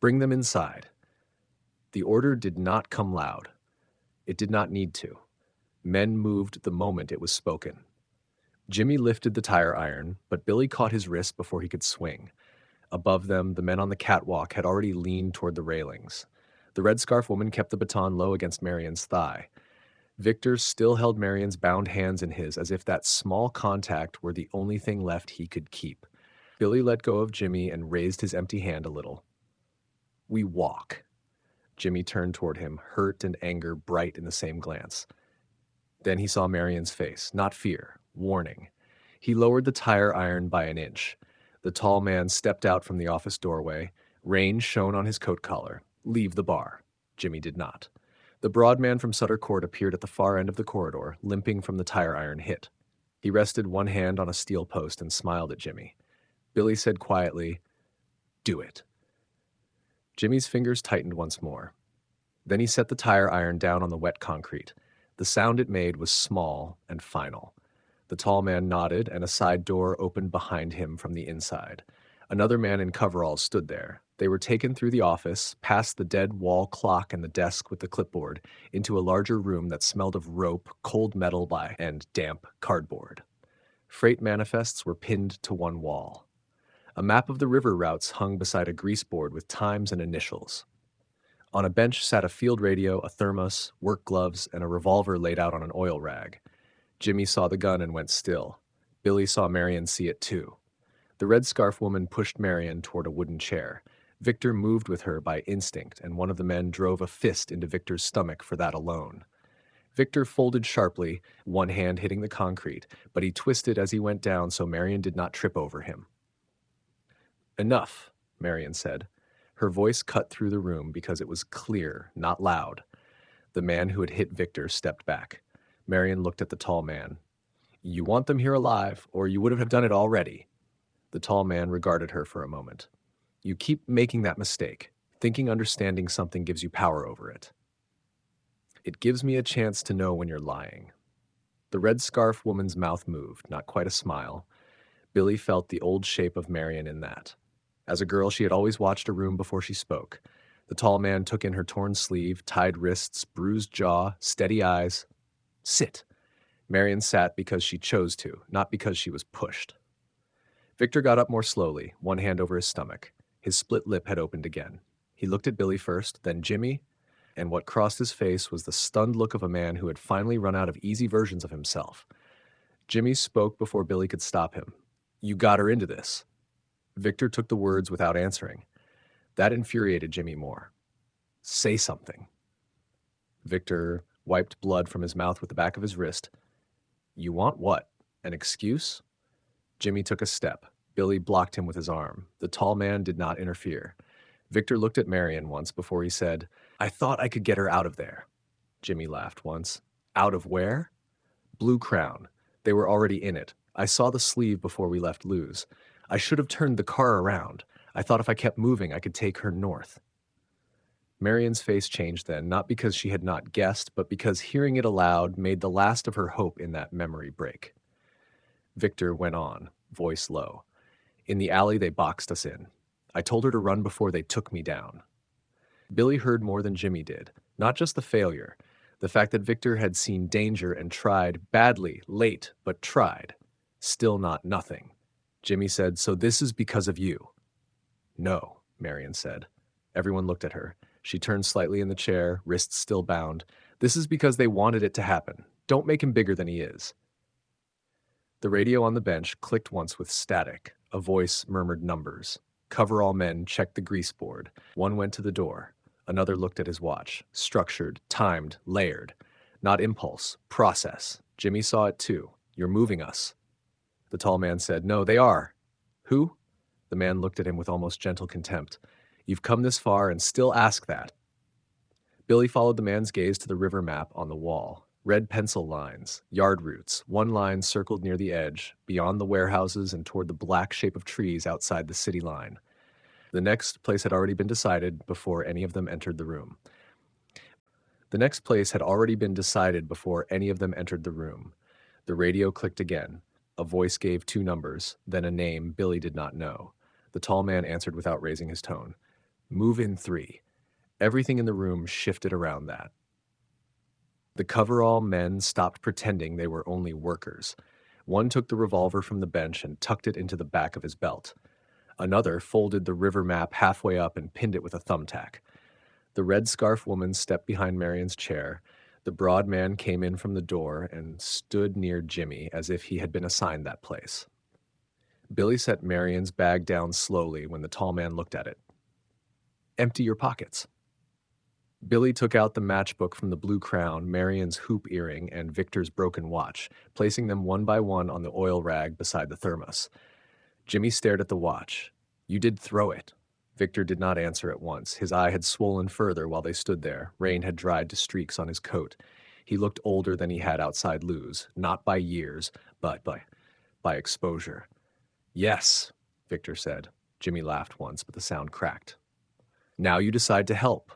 Bring them inside. The order did not come loud. It did not need to. Men moved the moment it was spoken. Jimmy lifted the tire iron, but Billy caught his wrist before he could swing. Above them, the men on the catwalk had already leaned toward the railings. The red scarf woman kept the baton low against Marian's thigh. Victor still held Marian's bound hands in his as if that small contact were the only thing left he could keep. Billy let go of Jimmy and raised his empty hand a little. We walk. Jimmy turned toward him, hurt and anger bright in the same glance. Then he saw Marian's face, not fear, warning. He lowered the tire iron by an inch. The tall man stepped out from the office doorway. Rain shone on his coat collar. Leave the bar. Jimmy did not. The broad man from Sutter Court appeared at the far end of the corridor, limping from the tire iron hit. He rested one hand on a steel post and smiled at Jimmy. Billy said quietly, "Do it." Jimmy's fingers tightened once more. Then he set the tire iron down on the wet concrete. The sound it made was small and final. The tall man nodded, and a side door opened behind him from the inside. Another man in coveralls stood there. They were taken through the office, past the dead wall clock and the desk with the clipboard, into a larger room that smelled of rope, cold metal and damp cardboard. Freight manifests were pinned to one wall. A map of the river routes hung beside a greaseboard with times and initials. On a bench sat a field radio, a thermos, work gloves, and a revolver laid out on an oil rag. Jimmy saw the gun and went still. Billy saw Marian see it too. The red scarf woman pushed Marian toward a wooden chair. Victor moved with her by instinct, and one of the men drove a fist into Victor's stomach for that alone. Victor folded sharply, one hand hitting the concrete, but he twisted as he went down so Marian did not trip over him. "Enough," Marian said. Her voice cut through the room because it was clear, not loud. The man who had hit Victor stepped back. Marian looked at the tall man. "You want them here alive, or you would have done it already." The tall man regarded her for a moment. "You keep making that mistake, thinking understanding something gives you power over it." "It gives me a chance to know when you're lying." The red scarf woman's mouth moved, not quite a smile. Billy felt the old shape of Marian in that. As a girl, she had always watched a room before she spoke. The tall man took in her torn sleeve, tied wrists, bruised jaw, steady eyes. "Sit." Marian sat because she chose to, not because she was pushed. Victor got up more slowly, one hand over his stomach. His split lip had opened again. He looked at Billy first, then Jimmy, and what crossed his face was the stunned look of a man who had finally run out of easy versions of himself. Jimmy spoke before Billy could stop him. "You got her into this." Victor took the words without answering. That infuriated Jimmy more. "Say something." Victor wiped blood from his mouth with the back of his wrist. "You want what? An excuse?" Jimmy took a step. Billy blocked him with his arm. The tall man did not interfere. Victor looked at Marian once before he said, "I thought I could get her out of there." Jimmy laughed once. "Out of where?" "Blue Crown. They were already in it. I saw the sleeve before we left Lou's. I should have turned the car around. I thought if I kept moving, I could take her north." Marian's face changed then, not because she had not guessed, but because hearing it aloud made the last of her hope in that memory break. Victor went on, voice low. "In the alley, they boxed us in. I told her to run before they took me down." Billy heard more than Jimmy did, not just the failure, the fact that Victor had seen danger and tried, badly, late, but tried. Still not nothing. Jimmy said, "So this is because of you." "No," Marian said. Everyone looked at her. She turned slightly in the chair, wrists still bound. "This is because they wanted it to happen. Don't make him bigger than he is." The radio on the bench clicked once with static. A voice murmured numbers. Coverall men checked the grease board. One went to the door. Another looked at his watch. Structured, timed, layered. Not impulse, process. Jimmy saw it too. "You're moving us." The tall man said, "No, they are." "Who?" The man looked at him with almost gentle contempt. "You've come this far and still ask that." Billy followed the man's gaze to the river map on the wall. Red pencil lines, yard routes, one line circled near the edge, beyond the warehouses and toward the black shape of trees outside the city line. The next place had already been decided before any of them entered the room. The radio clicked again. A voice gave 2 numbers, then a name Billy did not know. The tall man answered without raising his tone. Move in 3. Everything in the room shifted around that. The coverall men stopped pretending they were only workers. One took the revolver from the bench and tucked it into the back of his belt. Another folded the river map halfway up and pinned it with a thumbtack. The red scarf woman stepped behind Marian's chair. The broad man came in from the door and stood near Jimmy as if he had been assigned that place. Billy set Marian's bag down slowly when the tall man looked at it. Empty your pockets. Billy took out the matchbook from the blue crown, Marian's hoop earring, and Victor's broken watch, placing them one by one on the oil rag beside the thermos. Jimmy stared at the watch. You did throw it. Victor did not answer at once. His eye had swollen further while they stood there. Rain had dried to streaks on his coat. He looked older than he had outside Lou's, not by years, but by exposure. Yes, Victor said. Jimmy laughed once, but the sound cracked. Now you decide to help.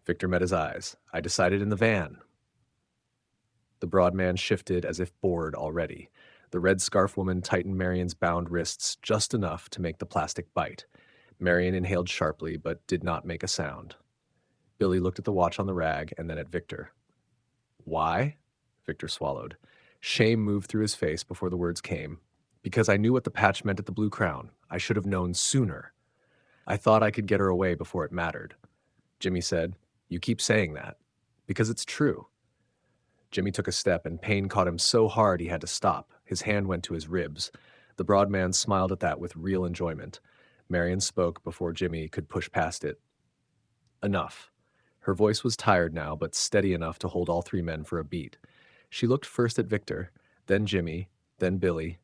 Victor met his eyes. I decided in the van. The broad man shifted as if bored already. The red scarf woman tightened Marian's bound wrists just enough to make the plastic bite. Marian inhaled sharply, but did not make a sound. Billy looked at the watch on the rag and then at Victor. Why? Victor swallowed. Shame moved through his face before the words came. Because I knew what the patch meant at the Blue Crown. I should have known sooner. I thought I could get her away before it mattered. Jimmy said, You keep saying that. Because it's true. Jimmy took a step, and pain caught him so hard he had to stop. His hand went to his ribs. The broad man smiled at that with real enjoyment. Marian spoke before Jimmy could push past it. Enough. Her voice was tired now, but steady enough to hold all 3 men for a beat. She looked first at Victor, then Jimmy, then Billy,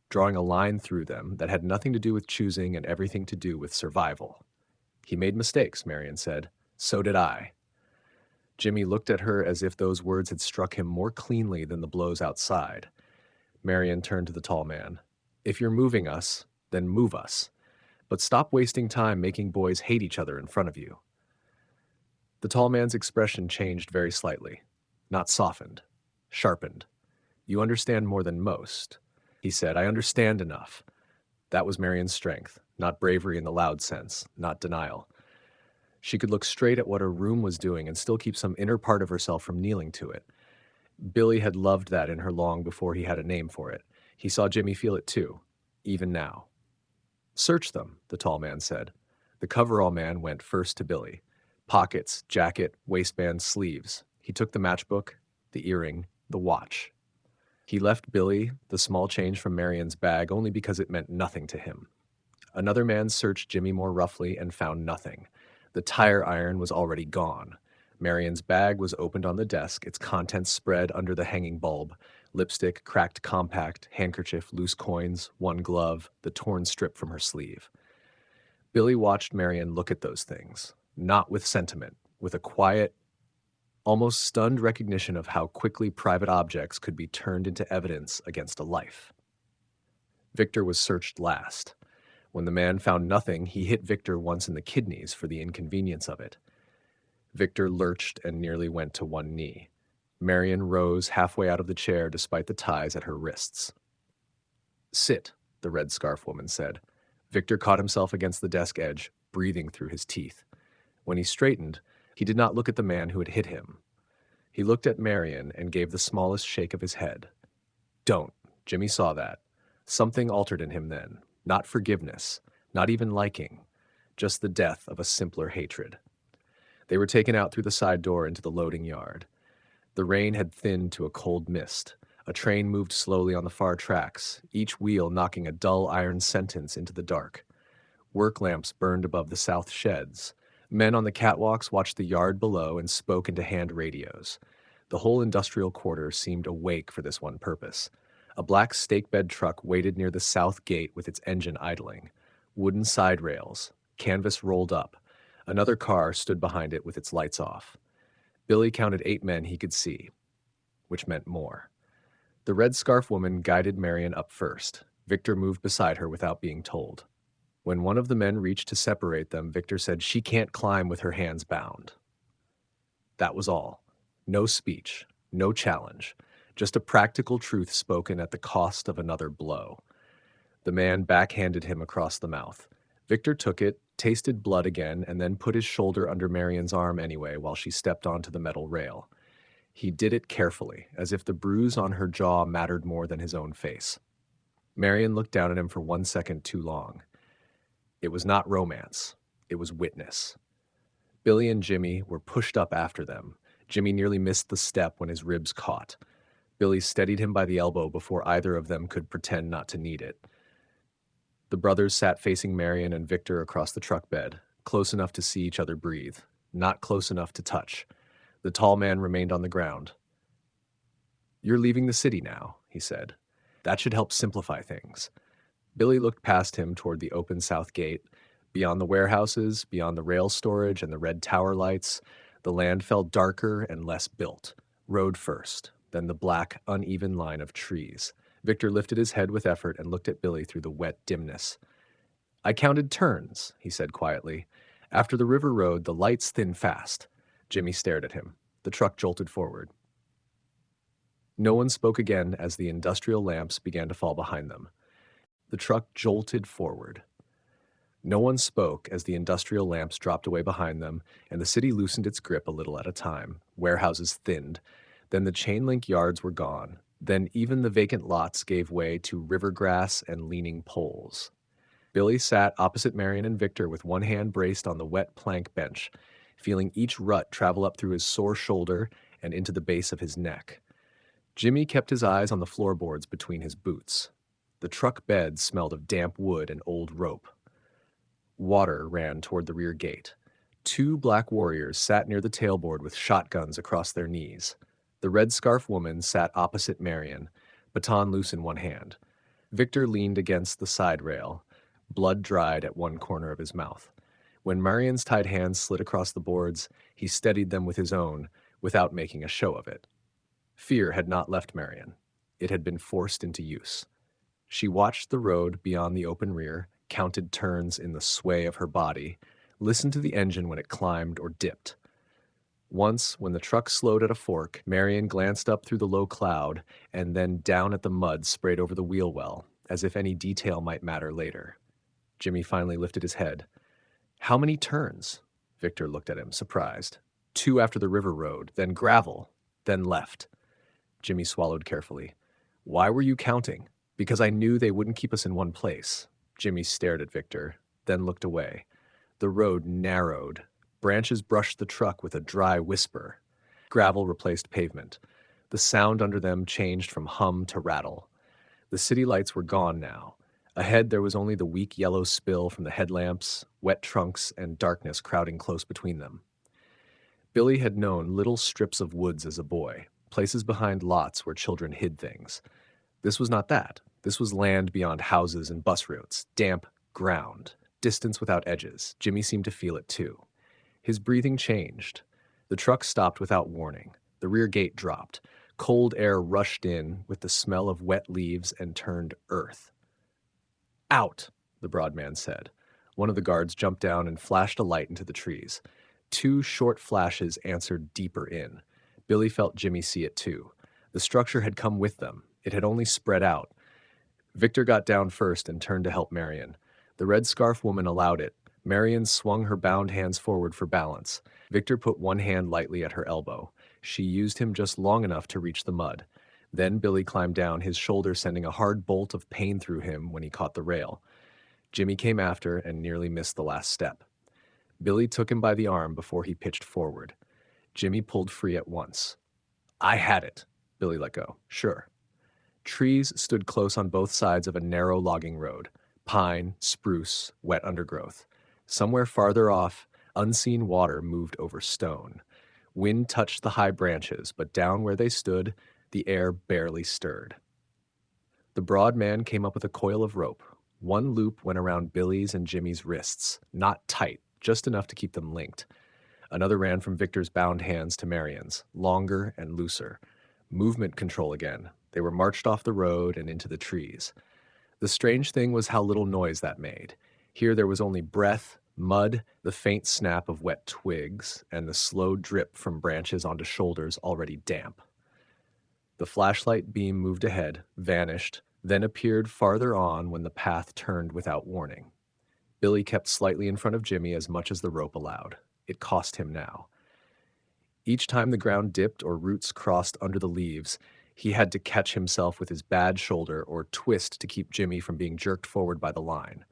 drawing a line through them that had nothing to do with choosing and everything to do with survival. He made mistakes, Marian said. So did I. Jimmy looked at her as if those words had struck him more cleanly than the blows outside. Marian turned to the tall man. If you're moving us, then move us. But stop wasting time making boys hate each other in front of you. The tall man's expression changed very slightly. Not softened. Sharpened. You understand more than most. He said, I understand enough. That was Marian's strength. Not bravery in the loud sense. Not denial. She could look straight at what her room was doing and still keep some inner part of herself from kneeling to it. Billy had loved that in her long before he had a name for it. He saw Jimmy feel it too, even now. Search them, the tall man said. The coverall man went first to Billy. Pockets, jacket, waistband, sleeves. He took the matchbook, the earring, the watch. He left Billy the small change from Marian's bag only because it meant nothing to him. Another man searched Jimmy more roughly and found nothing. The tire iron was already gone. Marian's bag was opened on the desk, its contents spread under the hanging bulb. Lipstick, cracked compact, handkerchief, loose coins, one glove, the torn strip from her sleeve. Billy watched Marian look at those things, not with sentiment, with a quiet, almost stunned recognition of how quickly private objects could be turned into evidence against a life. Victor was searched last. When the man found nothing, he hit Victor once in the kidneys for the inconvenience of it. Victor lurched and nearly went to one knee. Marian rose halfway out of the chair despite the ties at her wrists. Sit, the red scarf woman said. Victor caught himself against the desk edge, breathing through his teeth. When he straightened, he did not look at the man who had hit him. He looked at Marian and gave the smallest shake of his head. Don't. Jimmy saw that. Something altered in him then. Not forgiveness, not even liking, just the death of a simpler hatred. They were taken out through the side door into the loading yard. The rain had thinned to a cold mist. A train moved slowly on the far tracks, each wheel knocking a dull iron sentence into the dark. Work lamps burned above the south sheds. Men on the catwalks watched the yard below and spoke into hand radios. The whole industrial quarter seemed awake for this one purpose. A black stake-bed truck waited near the south gate with its engine idling. Wooden side rails, canvas rolled up. Another car stood behind it with its lights off. Billy counted 8 men he could see, which meant more. The red scarf woman guided Marian up first. Victor moved beside her without being told. When one of the men reached to separate them, Victor said, She can't climb with her hands bound. That was all. No speech, no challenge. Just a practical truth spoken at the cost of another blow. The man backhanded him across the mouth. Victor took it, tasted blood again, and then put his shoulder under Marian's arm anyway while she stepped onto the metal rail. He did it carefully, as if the bruise on her jaw mattered more than his own face. Marian looked down at him for 1 second too long. It was not romance. It was witness. Billy and Jimmy were pushed up after them. Jimmy nearly missed the step when his ribs caught. Billy steadied him by the elbow before either of them could pretend not to need it. The brothers sat facing Marian and Victor across the truck bed, close enough to see each other breathe, not close enough to touch. The tall man remained on the ground. "You're leaving the city now," he said. "That should help simplify things." Billy looked past him toward the open south gate. Beyond the warehouses, beyond the rail storage and the red tower lights, the land felt darker and less built. Road first, then the black, uneven line of trees. Victor lifted his head with effort and looked at Billy through the wet dimness. "I counted turns," he said quietly. "After the river road, the lights thinned fast." Jimmy stared at him. The truck jolted forward. No one spoke again as the industrial lamps began to fall behind them. The truck jolted forward. No one spoke as the industrial lamps dropped away behind them, and the city loosened its grip a little at a time. Warehouses thinned. Then the chain-link yards were gone. Then even the vacant lots gave way to river grass and leaning poles. Billy sat opposite Marian and Victor with one hand braced on the wet plank bench, feeling each rut travel up through his sore shoulder and into the base of his neck. Jimmy kept his eyes on the floorboards between his boots. The truck bed smelled of damp wood and old rope. Water ran toward the rear gate. 2 black warriors sat near the tailboard with shotguns across their knees. The red scarf woman sat opposite Marian, baton loose in one hand. Victor leaned against the side rail, blood dried at one corner of his mouth. When Marian's tied hands slid across the boards, he steadied them with his own, without making a show of it. Fear had not left Marian. It had been forced into use. She watched the road beyond the open rear, counted turns in the sway of her body, listened to the engine when it climbed or dipped. Once, when the truck slowed at a fork, Marian glanced up through the low cloud and then down at the mud sprayed over the wheel well, as if any detail might matter later. Jimmy finally lifted his head. "How many turns?" Victor looked at him, surprised. 2 after the river road, then gravel, then left. Jimmy swallowed carefully. "Why were you counting?" "Because I knew they wouldn't keep us in one place." Jimmy stared at Victor, then looked away. The road narrowed. Branches brushed the truck with a dry whisper. Gravel replaced pavement. The sound under them changed from hum to rattle. The city lights were gone now. Ahead there was only the weak yellow spill from the headlamps, wet trunks, and darkness crowding close between them. Billy had known little strips of woods as a boy, places behind lots where children hid things. This was not that. This was land beyond houses and bus routes, damp ground, distance without edges. Jimmy seemed to feel it too. His breathing changed. The truck stopped without warning. The rear gate dropped. Cold air rushed in with the smell of wet leaves and turned earth. "Out," the broad man said. One of the guards jumped down and flashed a light into the trees. 2 short flashes answered deeper in. Billy felt Jimmy see it too. The structure had come with them. It had only spread out. Victor got down first and turned to help Marian. The red scarf woman allowed it. Marian swung her bound hands forward for balance. Victor put one hand lightly at her elbow. She used him just long enough to reach the mud. Then Billy climbed down, his shoulder sending a hard bolt of pain through him when he caught the rail. Jimmy came after and nearly missed the last step. Billy took him by the arm before he pitched forward. Jimmy pulled free at once. "I had it." Billy let go. "Sure." Trees stood close on both sides of a narrow logging road. Pine, spruce, wet undergrowth. Somewhere farther off, unseen water moved over stone. Wind touched the high branches, but down where they stood, the air barely stirred. The broad man came up with a coil of rope. One loop went around Billy's and Jimmy's wrists, not tight, just enough to keep them linked. Another ran from Victor's bound hands to Marian's, longer and looser. Movement control again. They were marched off the road and into the trees. The strange thing was how little noise that made. Here there was only breath, mud, the faint snap of wet twigs, and the slow drip from branches onto shoulders already damp. The flashlight beam moved ahead, vanished, then appeared farther on when the path turned without warning. Billy kept slightly in front of Jimmy as much as the rope allowed. It cost him now. Each time the ground dipped or roots crossed under the leaves, he had to catch himself with his bad shoulder or twist to keep Jimmy from being jerked forward by the line.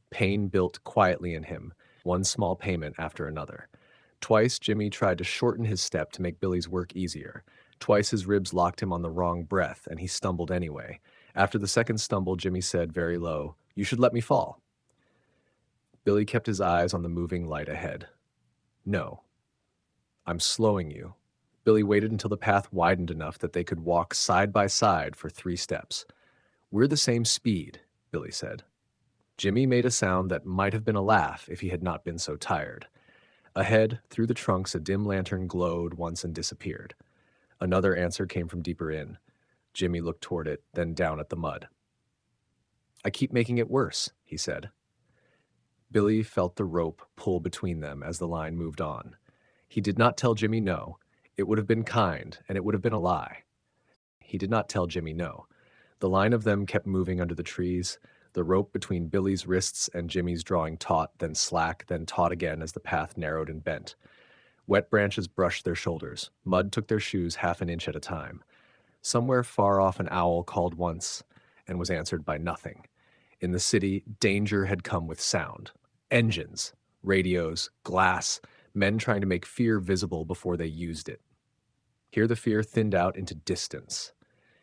Pain built quietly in him, one small payment after another. Twice, Jimmy tried to shorten his step to make Billy's work easier. Twice his ribs locked him on the wrong breath, and he stumbled anyway. After the second stumble, Jimmy said very low, "You should let me fall." Billy kept his eyes on the moving light ahead. "No. I'm slowing you." Billy waited until the path widened enough that they could walk side by side for 3 steps. "We're the same speed," Billy said. Jimmy made a sound that might have been a laugh if he had not been so tired. Ahead, through the trunks, a dim lantern glowed once and disappeared. Another answer came from deeper in. Jimmy looked toward it, then down at the mud. "I keep making it worse," he said. Billy felt the rope pull between them as the line moved on. He did not tell Jimmy no. It would have been kind, and it would have been a lie. He did not tell Jimmy no. The line of them kept moving under the trees, the rope between Billy's wrists and Jimmy's drawing taut, then slack, then taut again as the path narrowed and bent. Wet branches brushed their shoulders. Mud took their shoes half an inch at a time. Somewhere far off an owl called once and was answered by nothing. In the city, danger had come with sound. Engines, radios, glass, men trying to make fear visible before they used it. Here the fear thinned out into distance.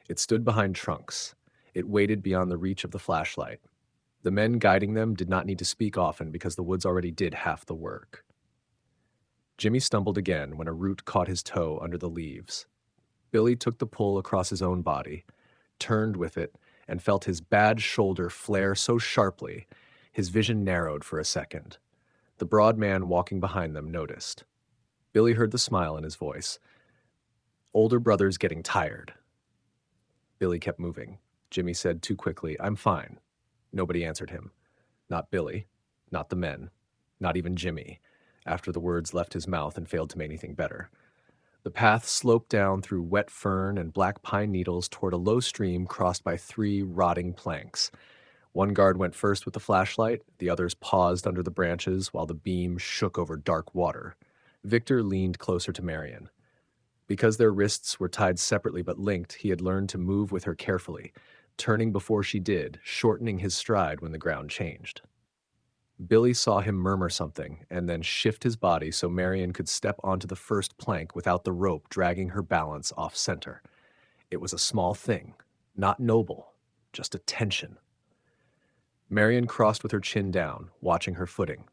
It stood behind trunks. It waited beyond the reach of the flashlight. The men guiding them did not need to speak often because the woods already did half the work. Jimmy stumbled again when a root caught his toe under the leaves. Billy took the pull across his own body, turned with it, and felt his bad shoulder flare so sharply, his vision narrowed for a second. The broad man walking behind them noticed. Billy heard the smile in his voice. "Older brother's getting tired." Billy kept moving. Jimmy said too quickly, "I'm fine." Nobody answered him. Not Billy, not the men, not even Jimmy, after the words left his mouth and failed to make anything better. The path sloped down through wet fern and black pine needles toward a low stream crossed by 3 rotting planks. One guard went first with the flashlight, the others paused under the branches while the beam shook over dark water. Victor leaned closer to Marian. Because their wrists were tied separately but linked, he had learned to move with her carefully, turning before she did, shortening his stride when the ground changed. Billy saw him murmur something and then shift his body so Marian could step onto the first plank without the rope dragging her balance off center. It was a small thing, not noble, just a tension. Marian crossed with her chin down, watching her footing.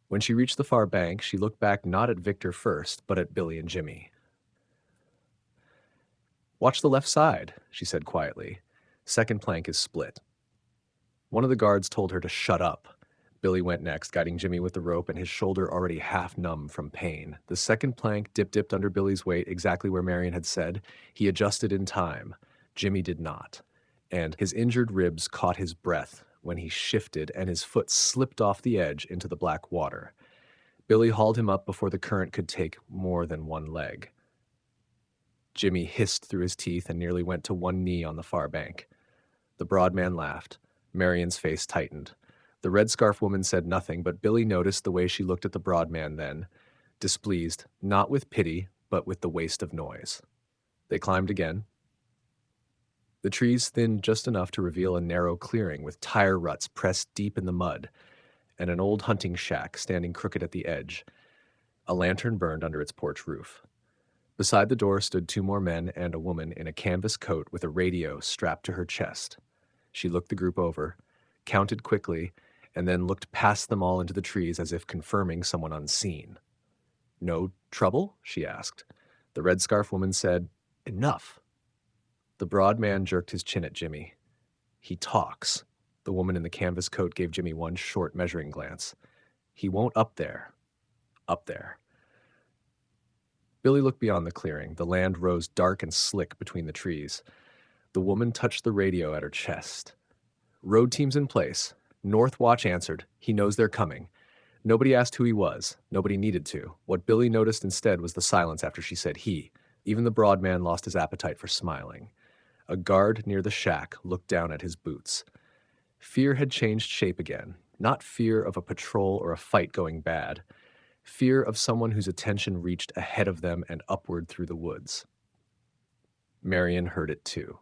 When she reached the far bank, she looked back not at Victor first, but at Billy and Jimmy. "Watch the left side," she said quietly. "Second plank is split." One of the guards told her to shut up. Billy went next, guiding Jimmy with the rope and his shoulder already half numb from pain. The second plank dipped under Billy's weight exactly where Marian had said. He adjusted in time. Jimmy did not. And his injured ribs caught his breath when he shifted and his foot slipped off the edge into the black water. Billy hauled him up before the current could take more than one leg. Jimmy hissed through his teeth and nearly went to one knee on the far bank. The broad man laughed. Marian's face tightened. The red scarf woman said nothing, but Billy noticed the way she looked at the broad man then, displeased, not with pity, but with the waste of noise. They climbed again. The trees thinned just enough to reveal a narrow clearing with tire ruts pressed deep in the mud, and an old hunting shack standing crooked at the edge. A lantern burned under its porch roof. Beside the door stood 2 more men and a woman in a canvas coat with a radio strapped to her chest. She looked the group over, counted quickly, and then looked past them all into the trees as if confirming someone unseen. "No trouble?" she asked. The red scarf woman said, "Enough." The broad man jerked his chin at Jimmy. "He talks." The woman in the canvas coat gave Jimmy one short measuring glance. "He won't up there." Up there. Billy looked beyond the clearing. The land rose dark and slick between the trees. The woman touched the radio at her chest. "Road team's in place. North Watch answered. He knows they're coming." Nobody asked who he was. Nobody needed to. What Billy noticed instead was the silence after she said he. Even the broad man lost his appetite for smiling. A guard near the shack looked down at his boots. Fear had changed shape again. Not fear of a patrol or a fight going bad. Fear of someone whose attention reached ahead of them and upward through the woods. Marian heard it too.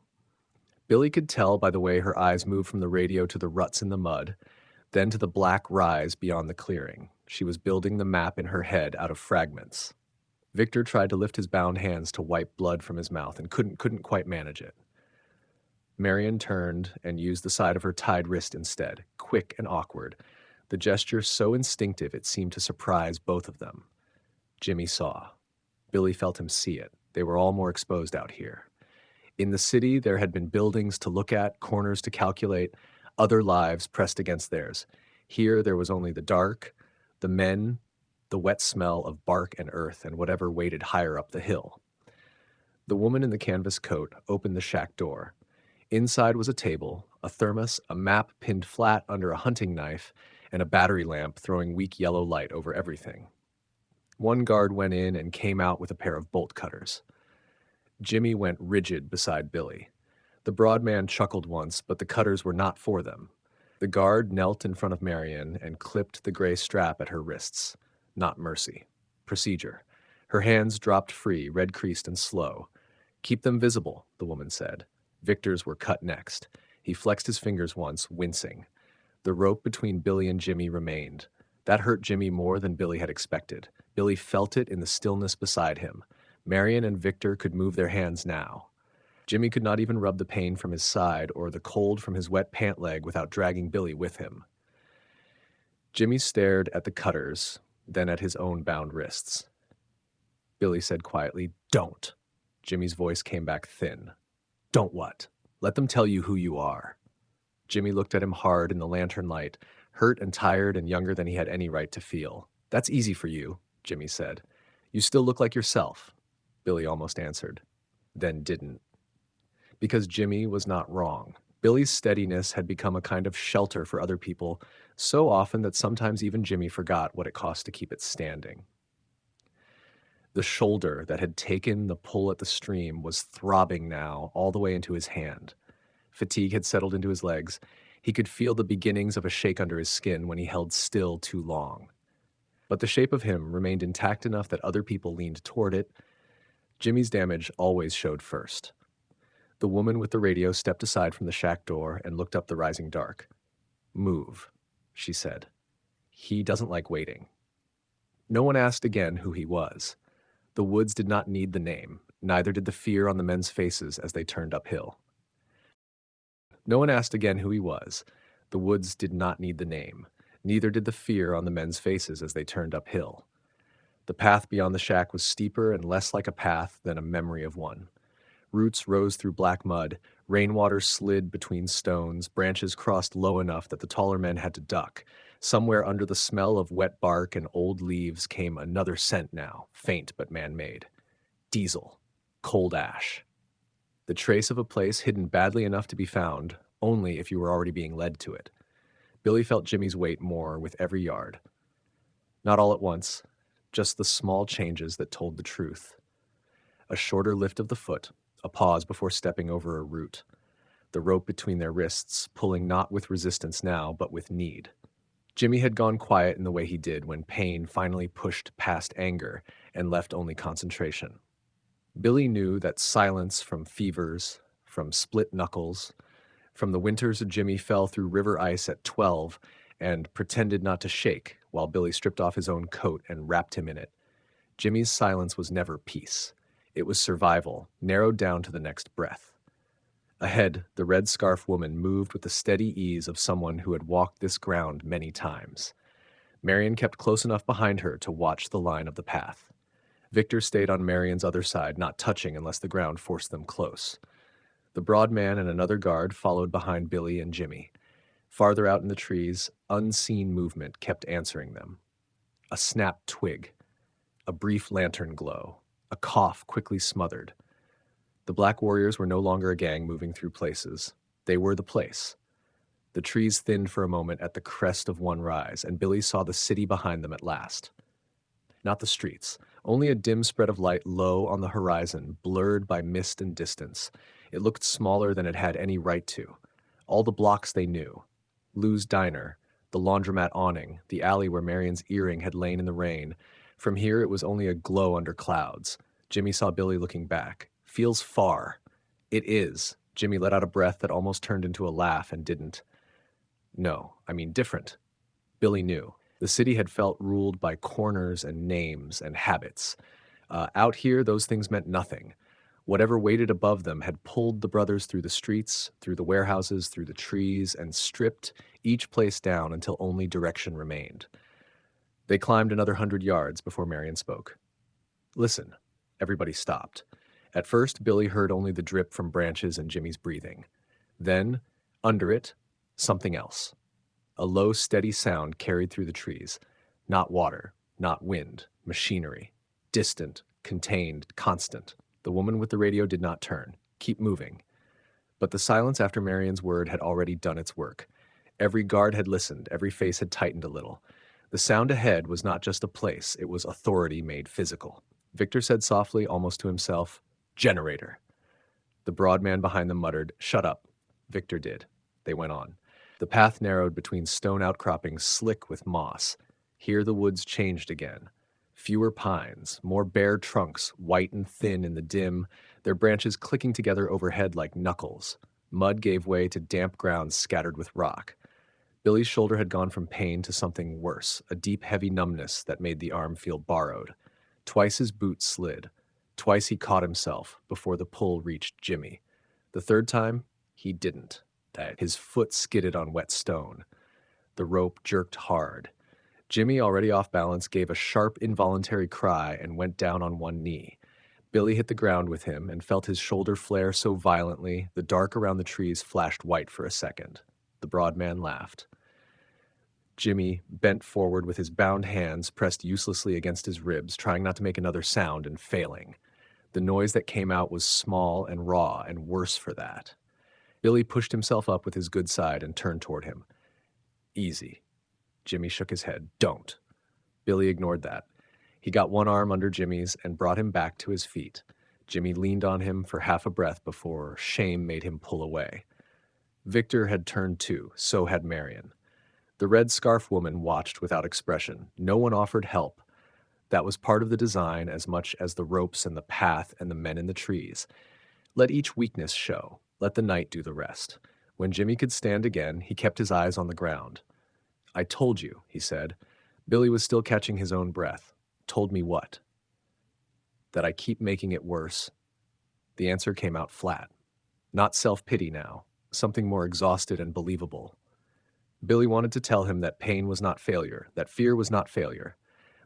Billy could tell by the way her eyes moved from the radio to the ruts in the mud, then to the black rise beyond the clearing. She was building the map in her head out of fragments. Victor tried to lift his bound hands to wipe blood from his mouth and couldn't quite manage it. Marian turned and used the side of her tied wrist instead, quick and awkward, the gesture so instinctive it seemed to surprise both of them. Jimmy saw. Billy felt him see it. They were all more exposed out here. In the city, there had been buildings to look at, corners to calculate, other lives pressed against theirs. Here, there was only the dark, the men, the wet smell of bark and earth, and whatever waited higher up the hill. The woman in the canvas coat opened the shack door. Inside was a table, a thermos, a map pinned flat under a hunting knife, and a battery lamp throwing weak yellow light over everything. One guard went in and came out with a pair of bolt cutters. Jimmy went rigid beside Billy. The broad man chuckled once, but the cutters were not for them. The guard knelt in front of Marian and clipped the gray strap at her wrists. Not mercy. Procedure. Her hands dropped free, red-creased and slow. "Keep them visible," the woman said. Victor's were cut next. He flexed his fingers once, wincing. The rope between Billy and Jimmy remained. That hurt Jimmy more than Billy had expected. Billy felt it in the stillness beside him. Marian and Victor could move their hands now. Jimmy could not even rub the pain from his side or the cold from his wet pant leg without dragging Billy with him. Jimmy stared at the cutters, then at his own bound wrists. Billy said quietly, "Don't." Jimmy's voice came back thin. "Don't what? Let them tell you who you are." Jimmy looked at him hard in the lantern light, hurt and tired and younger than he had any right to feel. "That's easy for you," Jimmy said. "You still look like yourself," Billy almost answered, then didn't. Because Jimmy was not wrong. Billy's steadiness had become a kind of shelter for other people, so often that sometimes even Jimmy forgot what it cost to keep it standing. The shoulder that had taken the pull at the stream was throbbing now all the way into his hand. Fatigue had settled into his legs. He could feel the beginnings of a shake under his skin when he held still too long. But the shape of him remained intact enough that other people leaned toward it. Jimmy's damage always showed first. The woman with the radio stepped aside from the shack door and looked up the rising dark. "Move," she said. "He doesn't like waiting." No one asked again who he was. The woods did not need the name, neither did the fear on the men's faces as they turned uphill. No one asked again who he was. The woods did not need the name, neither did the fear on the men's faces as they turned uphill. The path beyond the shack was steeper and less like a path than a memory of one. Roots rose through black mud, rainwater slid between stones, branches crossed low enough that the taller men had to duck. Somewhere under the smell of wet bark and old leaves came another scent now, faint but man-made. Diesel. Cold ash. The trace of a place hidden badly enough to be found, only if you were already being led to it. Billy felt Jimmy's weight more with every yard. Not all at once, just the small changes that told the truth. A shorter lift of the foot, a pause before stepping over a root. The rope between their wrists, pulling not with resistance now, but with need. Jimmy had gone quiet in the way he did when pain finally pushed past anger and left only concentration. Billy knew that silence from fevers, from split knuckles, from the winters Jimmy fell through river ice at 12 and pretended not to shake while Billy stripped off his own coat and wrapped him in it. Jimmy's silence was never peace. It was survival, narrowed down to the next breath. Ahead, the red scarf woman moved with the steady ease of someone who had walked this ground many times. Marian kept close enough behind her to watch the line of the path. Victor stayed on Marian's other side, not touching unless the ground forced them close. The broad man and another guard followed behind Billy and Jimmy. Farther out in the trees, unseen movement kept answering them. A snapped twig, a brief lantern glow, a cough quickly smothered. The Black Warriors were no longer a gang moving through places. They were the place. The trees thinned for a moment at the crest of one rise, and Billy saw the city behind them at last. Not the streets, only a dim spread of light low on the horizon, blurred by mist and distance. It looked smaller than it had any right to. All the blocks they knew. Lou's Diner, the laundromat awning, the alley where Marian's earring had lain in the rain. From here, it was only a glow under clouds. Jimmy saw Billy looking back. Feels far. It is. Jimmy let out a breath that almost turned into a laugh and didn't. No, I mean different. Billy knew. The city had felt ruled by corners and names and habits. Out here, those things meant nothing. Whatever waited above them had pulled the brothers through the streets, through the warehouses, through the trees, and stripped each place down until only direction remained. They climbed another 100 yards before Marian spoke. Listen. Everybody stopped. At first, Billy heard only the drip from branches and Jimmy's breathing. Then, under it, something else. A low, steady sound carried through the trees. Not water, not wind, machinery. Distant, contained, constant. The woman with the radio did not turn. Keep moving. But the silence after Marian's word had already done its work. Every guard had listened, every face had tightened a little. The sound ahead was not just a place, it was authority made physical. Victor said softly, almost to himself, "Generator." The broad man behind them muttered, "Shut up." Victor did. They went on. The path narrowed between stone outcroppings slick with moss. Here the woods changed again. Fewer pines, more bare trunks, white and thin in the dim, their branches clicking together overhead like knuckles. Mud gave way to damp ground scattered with rock. Billy's shoulder had gone from pain to something worse, a deep, heavy numbness that made the arm feel borrowed. Twice his boot slid. Twice he caught himself before the pull reached Jimmy. The third time, he didn't. His foot skidded on wet stone. The rope jerked hard. Jimmy, already off balance, gave a sharp, involuntary cry and went down on one knee. Billy hit the ground with him and felt his shoulder flare so violently the dark around the trees flashed white for a second. The broad man laughed. Jimmy bent forward with his bound hands pressed uselessly against his ribs, trying not to make another sound and failing. The noise that came out was small and raw and worse for that. Billy pushed himself up with his good side and turned toward him. Easy. Jimmy shook his head. Don't. Billy ignored that. He got one arm under Jimmy's and brought him back to his feet. Jimmy leaned on him for half a breath before shame made him pull away. Victor had turned too, so had Marian. The red scarf woman watched without expression. No one offered help. That was part of the design as much as the ropes and the path and the men in the trees. Let each weakness show. Let the night do the rest. When Jimmy could stand again, he kept his eyes on the ground. "I told you," he said. Billy was still catching his own breath. "Told me what?" "That I keep making it worse." The answer came out flat. Not self-pity now. Something more exhausted and believable. Billy wanted to tell him that pain was not failure, that fear was not failure,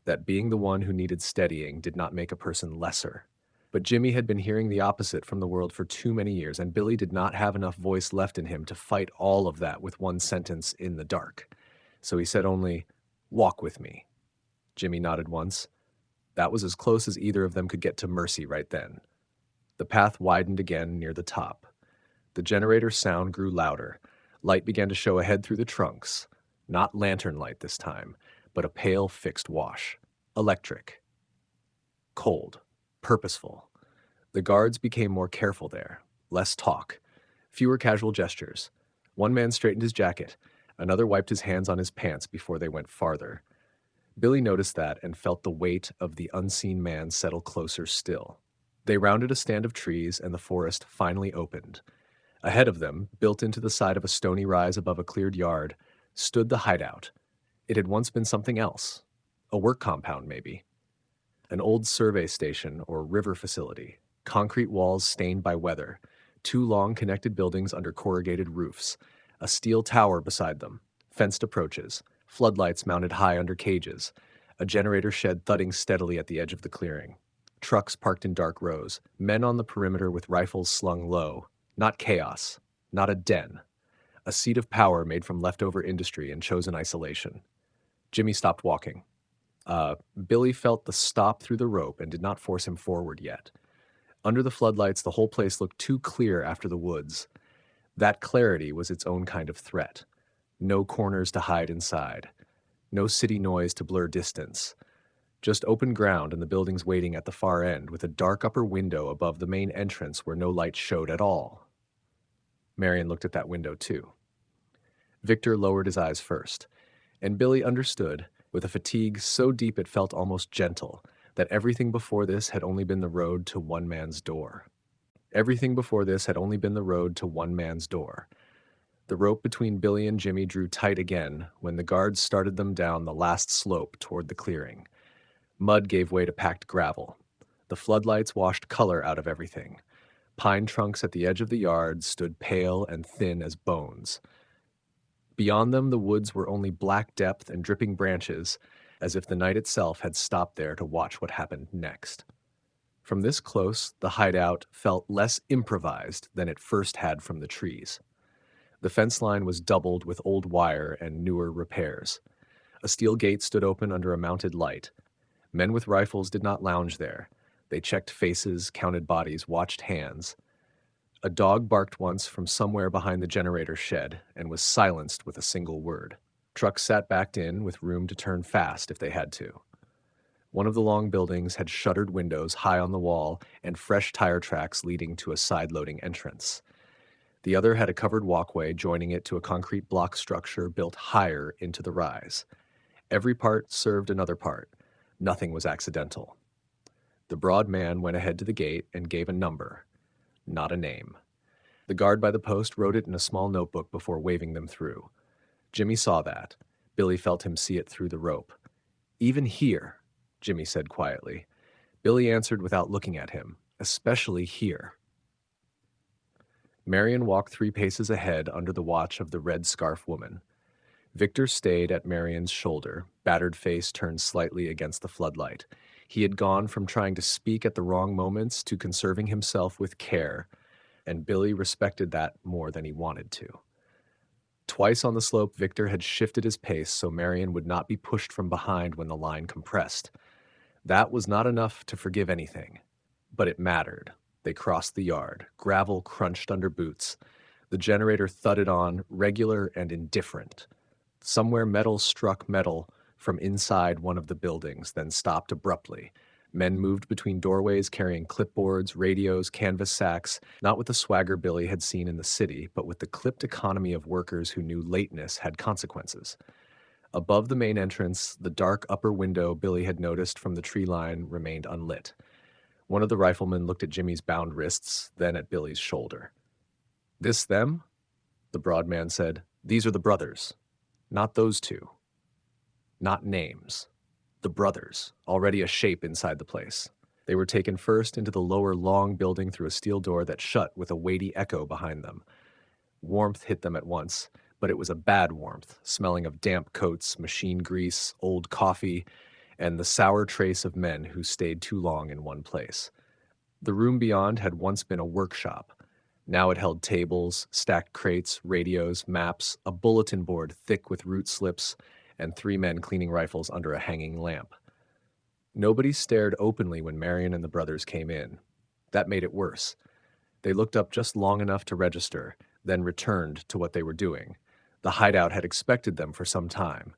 that being the one who needed steadying did not make a person lesser. But Jimmy had been hearing the opposite from the world for too many years, and Billy did not have enough voice left in him to fight all of that with one sentence in the dark. So he said only, "Walk with me." Jimmy nodded once. That was as close as either of them could get to mercy right then. The path widened again near the top. The generator's sound grew louder. Light began to show ahead through the trunks. Not lantern light this time, but a pale fixed wash. Electric. Cold. Purposeful. The guards became more careful there. Less talk. Fewer casual gestures. One man straightened his jacket. Another wiped his hands on his pants before they went farther. Billy noticed that and felt the weight of the unseen man settle closer still. They rounded a stand of trees and the forest finally opened. Ahead of them, built into the side of a stony rise above a cleared yard, stood the hideout. It had once been something else. A work compound, maybe. An old survey station or river facility. Concrete walls stained by weather. 2 long connected buildings under corrugated roofs. A steel tower beside them. Fenced approaches. Floodlights mounted high under cages. A generator shed thudding steadily at the edge of the clearing. Trucks parked in dark rows. Men on the perimeter with rifles slung low. Not chaos. Not a den. A seat of power made from leftover industry and chosen isolation. Jimmy stopped walking. Billy felt the stop through the rope and did not force him forward yet. Under the floodlights, the whole place looked too clear after the woods. That clarity was its own kind of threat. No corners to hide inside. No city noise to blur distance. Just open ground and the buildings waiting at the far end with a dark upper window above the main entrance where no light showed at all. Marian looked at that window too. Victor lowered his eyes first. And Billy understood, with a fatigue so deep it felt almost gentle, that everything before this had only been the road to one man's door. Everything before this had only been the road to one man's door. The rope between Billy and Jimmy drew tight again when the guards started them down the last slope toward the clearing. Mud gave way to packed gravel. The floodlights washed color out of everything. Pine trunks at the edge of the yard stood pale and thin as bones. Beyond them, the woods were only black depth and dripping branches, as if the night itself had stopped there to watch what happened next. From this close, the hideout felt less improvised than it first had from the trees. The fence line was doubled with old wire and newer repairs. A steel gate stood open under a mounted light. Men with rifles did not lounge there. They checked faces, counted bodies, watched hands. A dog barked once from somewhere behind the generator shed and was silenced with a single word. Trucks sat backed in with room to turn fast if they had to. One of the long buildings had shuttered windows high on the wall and fresh tire tracks leading to a side-loading entrance. The other had a covered walkway joining it to a concrete block structure built higher into the rise. Every part served another part. Nothing was accidental. The broad man went ahead to the gate and gave a number, not a name. The guard by the post wrote it in a small notebook before waving them through. Jimmy saw that. Billy felt him see it through the rope. "Even here," Jimmy said quietly. Billy answered without looking at him, "Especially here." Marian walked 3 paces ahead under the watch of the red scarf woman. Victor stayed at Marian's shoulder, battered face turned slightly against the floodlight. He had gone from trying to speak at the wrong moments to conserving himself with care, and Billy respected that more than he wanted to. Twice on the slope, Victor had shifted his pace so Marian would not be pushed from behind when the line compressed. That was not enough to forgive anything, but it mattered. They crossed the yard. Gravel crunched under boots. The generator thudded on, regular and indifferent. Somewhere metal struck metal from inside one of the buildings, then stopped abruptly. Men moved between doorways carrying clipboards, radios, canvas sacks, not with the swagger Billy had seen in the city, but with the clipped economy of workers who knew lateness had consequences. Above the main entrance, the dark upper window Billy had noticed from the tree line remained unlit. One of the riflemen looked at Jimmy's bound wrists, then at Billy's shoulder. "This them?" The broad man said. "These are the brothers. Not those two. Not names. The brothers, already a shape inside the place." They were taken first into the lower long building through a steel door that shut with a weighty echo behind them. Warmth hit them at once, but it was a bad warmth, smelling of damp coats, machine grease, old coffee, and the sour trace of men who stayed too long in one place. The room beyond had once been a workshop. Now it held tables, stacked crates, radios, maps, a bulletin board thick with route slips, and 3 men cleaning rifles under a hanging lamp. Nobody stared openly when Marian and the brothers came in. That made it worse. They looked up just long enough to register, then returned to what they were doing. The hideout had expected them for some time.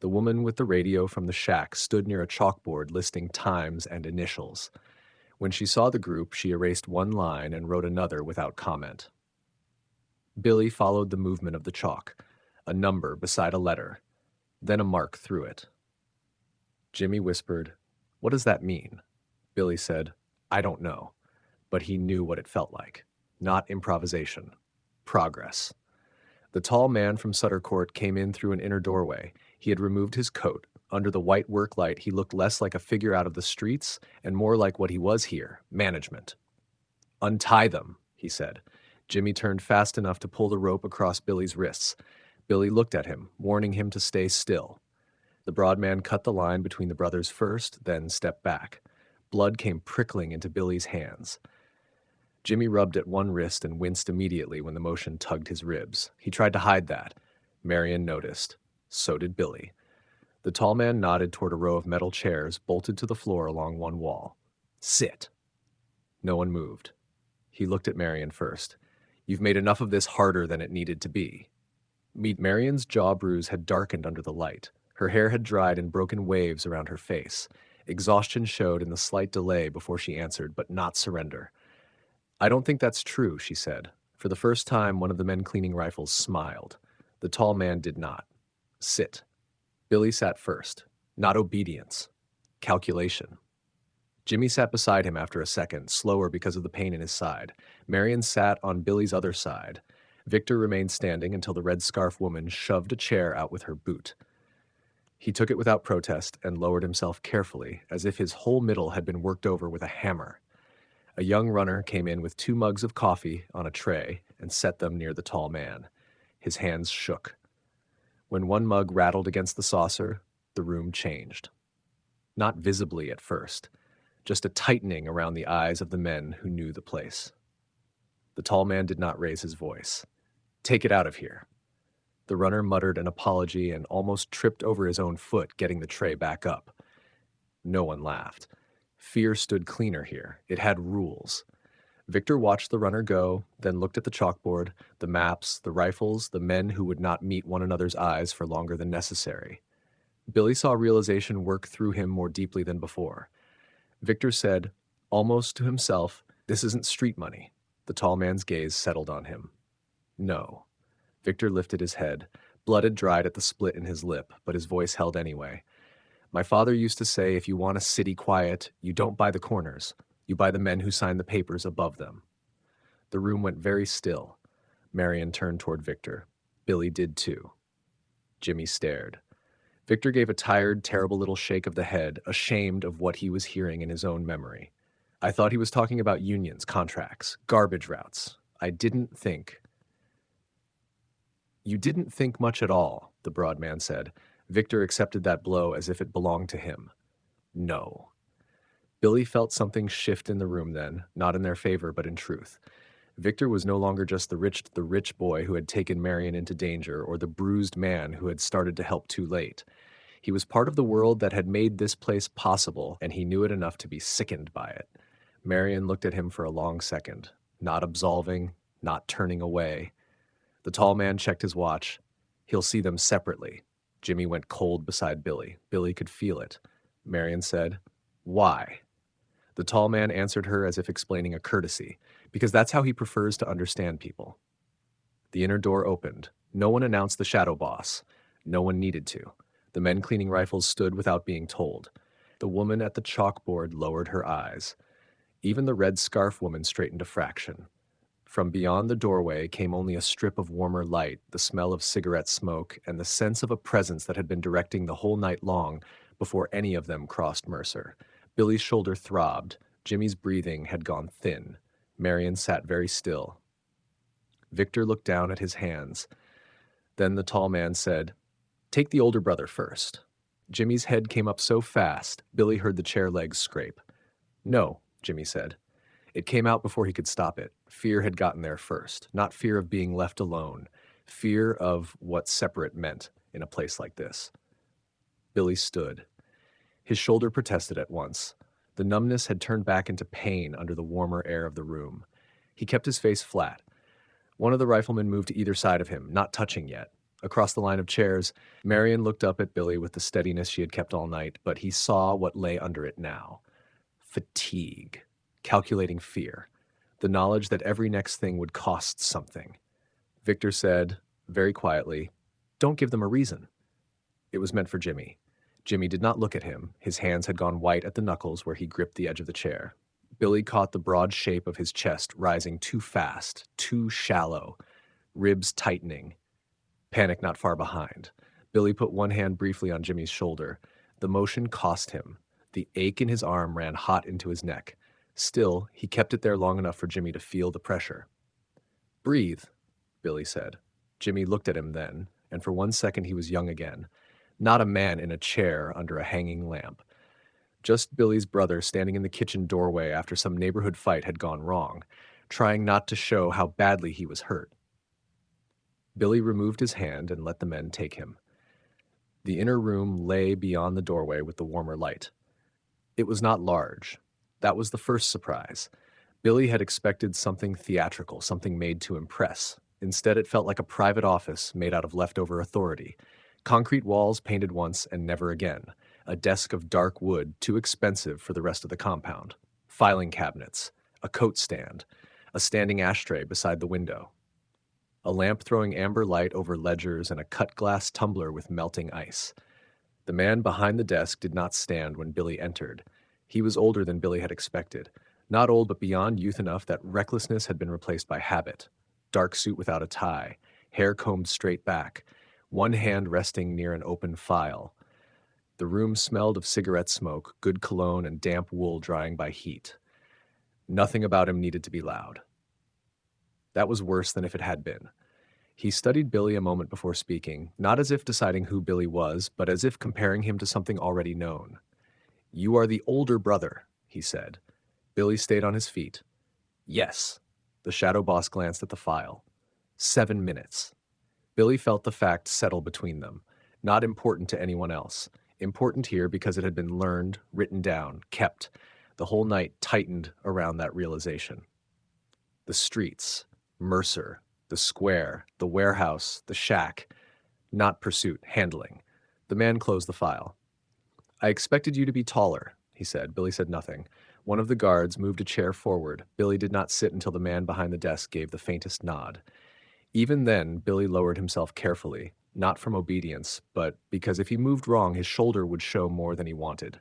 The woman with the radio from the shack stood near a chalkboard listing times and initials. When she saw the group, she erased one line and wrote another without comment. Billy followed the movement of the chalk, a number beside a letter, then a mark through it. Jimmy whispered, "What does that mean?" Billy said, "I don't know," but he knew what it felt like. Not improvisation. Progress. The tall man from Sutter Court came in through an inner doorway. He had removed his coat. Under the white work light, he looked less like a figure out of the streets and more like what he was here, management. "Untie them," he said. Jimmy turned fast enough to pull the rope across Billy's wrists. Billy looked at him, warning him to stay still. The broad man cut the line between the brothers first, then stepped back. Blood came prickling into Billy's hands. Jimmy rubbed at one wrist and winced immediately when the motion tugged his ribs. He tried to hide that. Marian noticed. So did Billy. The tall man nodded toward a row of metal chairs bolted to the floor along one wall. "Sit." No one moved. He looked at Marian first. "You've made enough of this harder than it needed to be." Marian's jaw bruise had darkened under the light. Her hair had dried in broken waves around her face. Exhaustion showed in the slight delay before she answered, but not surrender. "I don't think that's true," she said. For the first time, one of the men cleaning rifles smiled. The tall man did not. "Sit." Billy sat first. Not obedience. Calculation. Jimmy sat beside him after a second, slower because of the pain in his side. Marian sat on Billy's other side. Victor remained standing until the red scarf woman shoved a chair out with her boot. He took it without protest and lowered himself carefully, as if his whole middle had been worked over with a hammer. A young runner came in with 2 mugs of coffee on a tray and set them near the tall man. His hands shook. When one mug rattled against the saucer, the room changed. Not visibly at first, just a tightening around the eyes of the men who knew the place. The tall man did not raise his voice. "Take it out of here." The runner muttered an apology and almost tripped over his own foot, getting the tray back up. No one laughed. Fear stood cleaner here. It had rules. Victor watched the runner go, then looked at the chalkboard, the maps, the rifles, the men who would not meet one another's eyes for longer than necessary. Billy saw realization work through him more deeply than before. Victor said, almost to himself, "This isn't street money." The tall man's gaze settled on him. "No." Victor lifted his head. Blood had dried at the split in his lip, but his voice held anyway. "My father used to say if you want a city quiet, you don't buy the corners. You buy the men who sign the papers above them." The room went very still. Marian turned toward Victor. Billy did too. Jimmy stared. Victor gave a tired, terrible little shake of the head, ashamed of what he was hearing in his own memory. "I thought he was talking about unions, contracts, garbage routes. I didn't think." "You didn't think much at all," the broad man said. Victor accepted that blow as if it belonged to him. "No." Billy felt something shift in the room then, not in their favor, but in truth. Victor was no longer just the rich boy who had taken Marian into danger, or the bruised man who had started to help too late. He was part of the world that had made this place possible, and he knew it enough to be sickened by it. Marian looked at him for a long second, not absolving, not turning away. The tall man checked his watch. "He'll see them separately." Jimmy went cold beside Billy. Billy could feel it. Marian said, "Why?" The tall man answered her as if explaining a courtesy, because that's how he prefers to understand people. The inner door opened. No one announced the shadow boss. No one needed to. The men cleaning rifles stood without being told. The woman at the chalkboard lowered her eyes. Even the red scarf woman straightened a fraction. From beyond the doorway came only a strip of warmer light, the smell of cigarette smoke, and the sense of a presence that had been directing the whole night long before any of them crossed Mercer. Billy's shoulder throbbed. Jimmy's breathing had gone thin. Marian sat very still. Victor looked down at his hands. Then the tall man said, "Take the older brother first." Jimmy's head came up so fast, Billy heard the chair legs scrape. "No," Jimmy said. It came out before he could stop it. Fear had gotten there first. Not fear of being left alone. Fear of what separate meant in a place like this. Billy stood. His shoulder protested at once. The numbness had turned back into pain under the warmer air of the room. He kept his face flat. One of the riflemen moved to either side of him, not touching yet. Across the line of chairs, Marian looked up at Billy with the steadiness she had kept all night, but he saw what lay under it now. Fatigue. Calculating fear. The knowledge that every next thing would cost something. Victor said, very quietly, "Don't give them a reason." It was meant for Jimmy. Jimmy did not look at him. His hands had gone white at the knuckles where he gripped the edge of the chair. Billy caught the broad shape of his chest rising too fast, too shallow, ribs tightening. Panic not far behind. Billy put one hand briefly on Jimmy's shoulder. The motion cost him. The ache in his arm ran hot into his neck. Still, he kept it there long enough for Jimmy to feel the pressure. "Breathe," Billy said. Jimmy looked at him then, and for 1 second he was young again. Not a man in a chair under a hanging lamp. Just Billy's brother standing in the kitchen doorway after some neighborhood fight had gone wrong, trying not to show how badly he was hurt. Billy removed his hand and let the men take him. The inner room lay beyond the doorway with the warmer light. It was not large. That was the first surprise. Billy had expected something theatrical, something made to impress. Instead, it felt like a private office made out of leftover authority. Concrete walls painted once and never again. A desk of dark wood, too expensive for the rest of the compound. Filing cabinets. A coat stand. A standing ashtray beside the window. A lamp throwing amber light over ledgers and a cut glass tumbler with melting ice. The man behind the desk did not stand when Billy entered. He was older than Billy had expected. Not old, but beyond youth enough that recklessness had been replaced by habit. Dark suit without a tie, hair combed straight back, one hand resting near an open file. The room smelled of cigarette smoke, good cologne, and damp wool drying by heat. Nothing about him needed to be loud. That was worse than if it had been. He studied Billy a moment before speaking, not as if deciding who Billy was, but as if comparing him to something already known. "You are the older brother," he said. Billy stayed on his feet. "Yes." The shadow boss glanced at the file. 7 minutes. Billy felt the fact settle between them. Not important to anyone else. Important here because it had been learned, written down, kept. The whole night tightened around that realization. The streets, Mercer, the square, the warehouse, the shack. Not pursuit, handling. The man closed the file. "I expected you to be taller," he said. Billy said nothing. One of the guards moved a chair forward. Billy did not sit until the man behind the desk gave the faintest nod. Even then, Billy lowered himself carefully, not from obedience, but because if he moved wrong, his shoulder would show more than he wanted.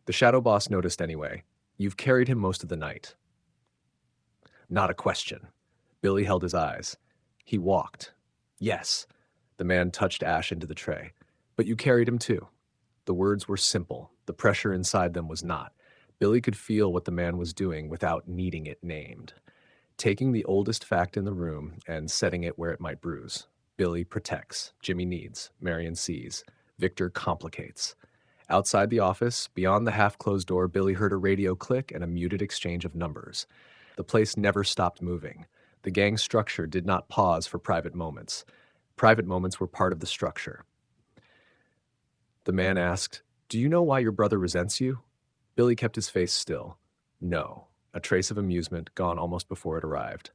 The shadow boss noticed anyway. "You've carried him most of the night." "Not a question." Billy held his eyes. "He walked." "Yes." The man touched ash into the tray. "But you carried him too." The words were simple. The pressure inside them was not. Billy could feel what the man was doing without needing it named. Taking the oldest fact in the room and setting it where it might bruise. Billy protects. Jimmy needs. Marian sees. Victor complicates. Outside the office, beyond the half-closed door, Billy heard a radio click and a muted exchange of numbers. The place never stopped moving. The gang's structure did not pause for private moments. Private moments were part of the structure. The man asked, "Do you know why your brother resents you?" Billy kept his face still. "No." A trace of amusement gone almost before it arrived.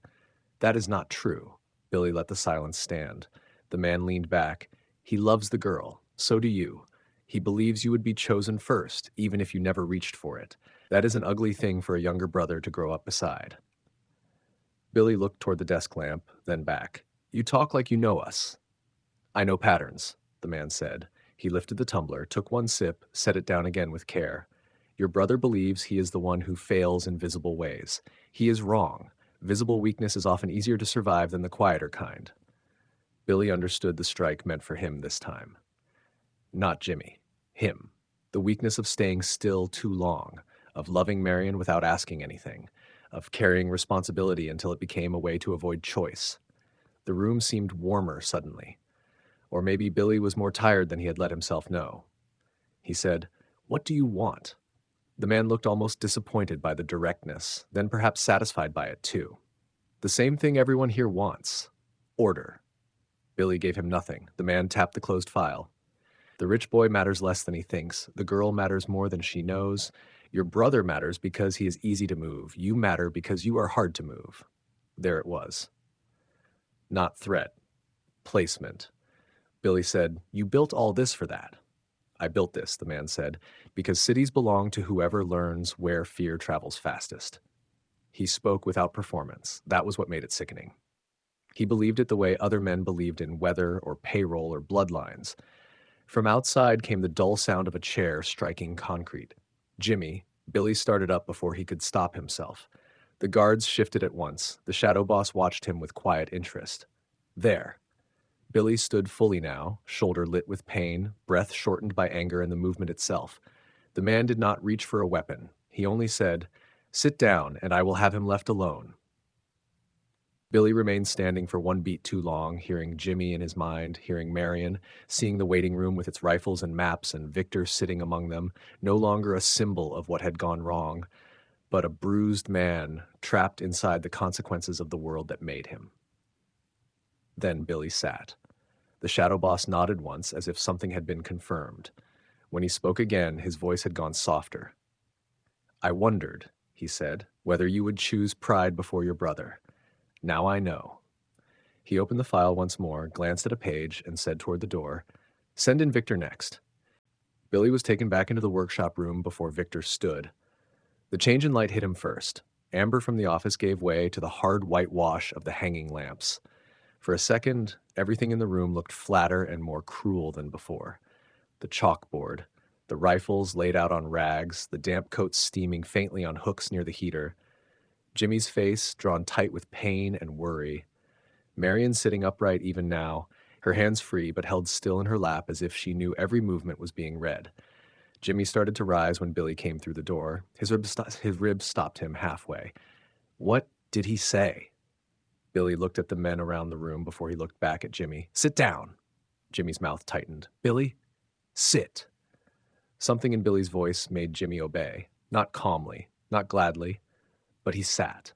"That is not true." Billy let the silence stand. The man leaned back. "He loves the girl. So do you. He believes you would be chosen first, even if you never reached for it. That is an ugly thing for a younger brother to grow up beside." Billy looked toward the desk lamp, then back. "You talk like you know us." "I know patterns," the man said. He lifted the tumbler, took one sip, set it down again with care. "Your brother believes he is the one who fails in visible ways. He is wrong. Visible weakness is often easier to survive than the quieter kind." Billy understood the strike meant for him this time. Not Jimmy. Him. The weakness of staying still too long, of loving Marian without asking anything, of carrying responsibility until it became a way to avoid choice. The room seemed warmer suddenly. Or maybe Billy was more tired than he had let himself know. He said, "What do you want?" The man looked almost disappointed by the directness, then perhaps satisfied by it too. "The same thing everyone here wants. Order." Billy gave him nothing. The man tapped the closed file. "The rich boy matters less than he thinks. The girl matters more than she knows. Your brother matters because he is easy to move. You matter because you are hard to move." There it was. Not threat. Placement. Billy said, "You built all this for that." "I built this," the man said, "because cities belong to whoever learns where fear travels fastest." He spoke without performance. That was what made it sickening. He believed it the way other men believed in weather or payroll or bloodlines. From outside came the dull sound of a chair striking concrete. Jimmy, Billy started up before he could stop himself. The guards shifted at once. The shadow boss watched him with quiet interest. There. Billy stood fully now, shoulder lit with pain, breath shortened by anger and the movement itself. The man did not reach for a weapon. He only said, "Sit down, and I will have him left alone." Billy remained standing for one beat too long, hearing Jimmy in his mind, hearing Marian, seeing the waiting room with its rifles and maps and Victor sitting among them, no longer a symbol of what had gone wrong, but a bruised man trapped inside the consequences of the world that made him. Then Billy sat. The shadow boss nodded once as if something had been confirmed. When he spoke again, his voice had gone softer. "I wondered," he said, "whether you would choose pride before your brother. Now I know." He opened the file once more, glanced at a page, and said toward the door, "Send in Victor next." Billy was taken back into the workshop room before Victor stood. The change in light hit him first. Amber from the office gave way to the hard white wash of the hanging lamps. For a second, everything in the room looked flatter and more cruel than before. the chalkboard, the rifles laid out on rags, the damp coats steaming faintly on hooks near the heater, Jimmy's face drawn tight with pain and worry, Marian sitting upright even now, her hands free but held still in her lap as if she knew every movement was being read. Jimmy started to rise when Billy came through the door. His ribs stopped him halfway. What did he say? Billy looked at the men around the room before he looked back at Jimmy. Sit down. Jimmy's mouth tightened. Billy, sit. Something in Billy's voice made Jimmy obey. Not calmly, not gladly, but he sat.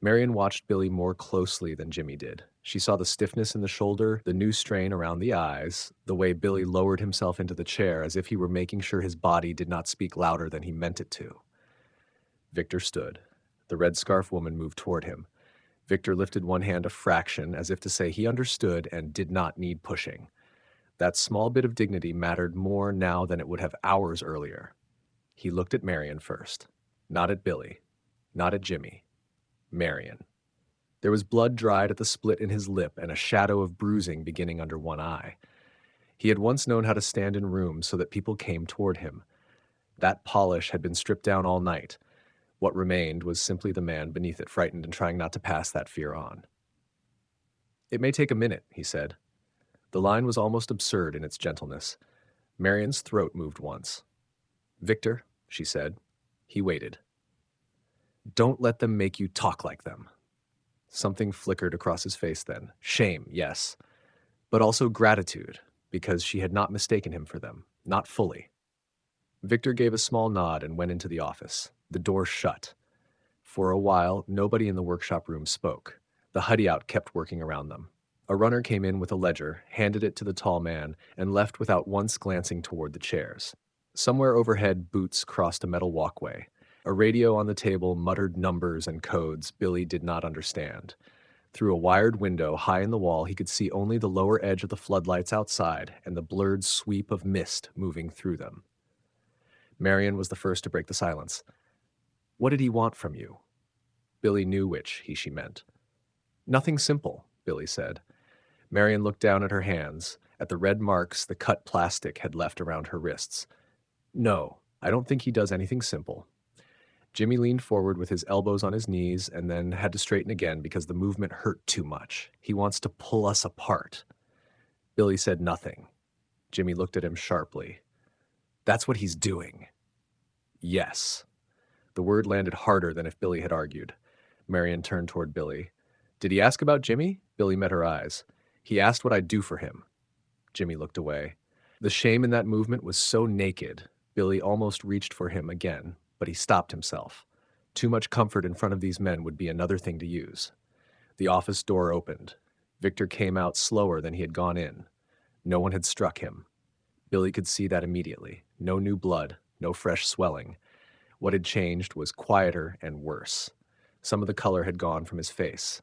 Marian watched Billy more closely than Jimmy did. She saw the stiffness in the shoulder, the new strain around the eyes, the way Billy lowered himself into the chair as if he were making sure his body did not speak louder than he meant it to. Victor stood. The red scarf woman moved toward him. Victor lifted one hand a fraction as if to say he understood and did not need pushing. That small bit of dignity mattered more now than it would have hours earlier. He looked at Marian first. Not at Billy. Not at Jimmy. Marian. There was blood dried at the split in his lip and a shadow of bruising beginning under one eye. He had once known how to stand in rooms so that people came toward him. That polish had been stripped down all night. What remained was simply the man beneath it, frightened and trying not to pass that fear on. It may take a minute, he said. The line was almost absurd in its gentleness. Marian's throat moved once. Victor, she said. He waited. Don't let them make you talk like them. Something flickered across his face then. Shame, yes, but also gratitude, because she had not mistaken him for them, not fully. Victor gave a small nod and went into the office. The door shut. For a while, nobody in the workshop room spoke. The hideout kept working around them. A runner came in with a ledger, handed it to the tall man, and left without once glancing toward the chairs. Somewhere overhead, boots crossed a metal walkway. A radio on the table muttered numbers and codes Billy did not understand. Through a wired window high in the wall, he could see only the lower edge of the floodlights outside and the blurred sweep of mist moving through them. Marian was the first to break the silence. What did he want from you? Billy knew which she meant. Nothing simple, Billy said. Marian looked down at her hands, at the red marks the cut plastic had left around her wrists. No, I don't think he does anything simple. Jimmy leaned forward with his elbows on his knees and then had to straighten again because the movement hurt too much. He wants to pull us apart. Billy said nothing. Jimmy looked at him sharply. That's what he's doing. Yes. The word landed harder than if Billy had argued. Marian turned toward Billy. Did he ask about Jimmy? Billy met her eyes. He asked what I'd do for him. Jimmy looked away. The shame in that movement was so naked, Billy almost reached for him again, but he stopped himself. Too much comfort in front of these men would be another thing to use. The office door opened. Victor came out slower than he had gone in. No one had struck him. Billy could see that immediately. No new blood, no fresh swelling. What had changed was quieter and worse. Some of the color had gone from his face.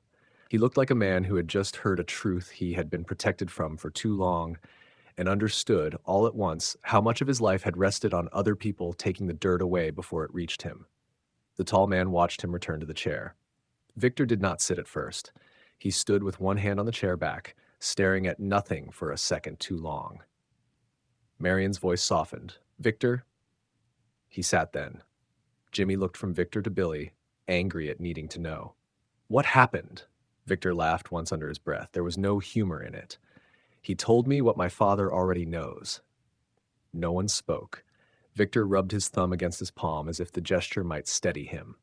He looked like a man who had just heard a truth he had been protected from for too long and understood, all at once, how much of his life had rested on other people taking the dirt away before it reached him. The tall man watched him return to the chair. Victor did not sit at first. He stood with one hand on the chair back, staring at nothing for a second too long. Marian's voice softened. Victor? He sat then. Jimmy looked from Victor to Billy, angry at needing to know. What happened? Victor laughed once under his breath. There was no humor in it. He told me what my father already knows. No one spoke. Victor rubbed his thumb against his palm as if the gesture might steady him.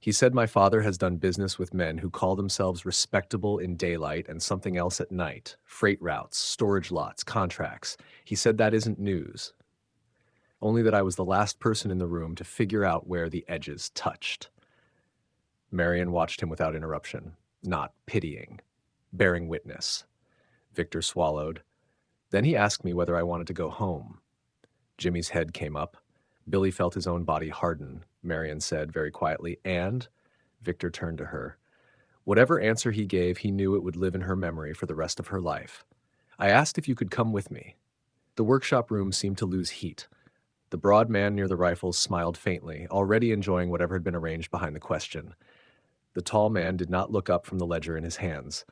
He said my father has done business with men who call themselves respectable in daylight and something else at night. Freight routes, storage lots, contracts. He said that isn't news. Only that I was the last person in the room to figure out where the edges touched. Marian watched him without interruption, not pitying, bearing witness. Victor swallowed. Then he asked me whether I wanted to go home. Jimmy's head came up. Billy felt his own body harden. Marian said very quietly, and? Victor turned to her. Whatever answer he gave, he knew it would live in her memory for the rest of her life. I asked if you could come with me. The workshop room seemed to lose heat. The broad man near the rifles smiled faintly, already enjoying whatever had been arranged behind the question. The tall man did not look up from the ledger in his hands.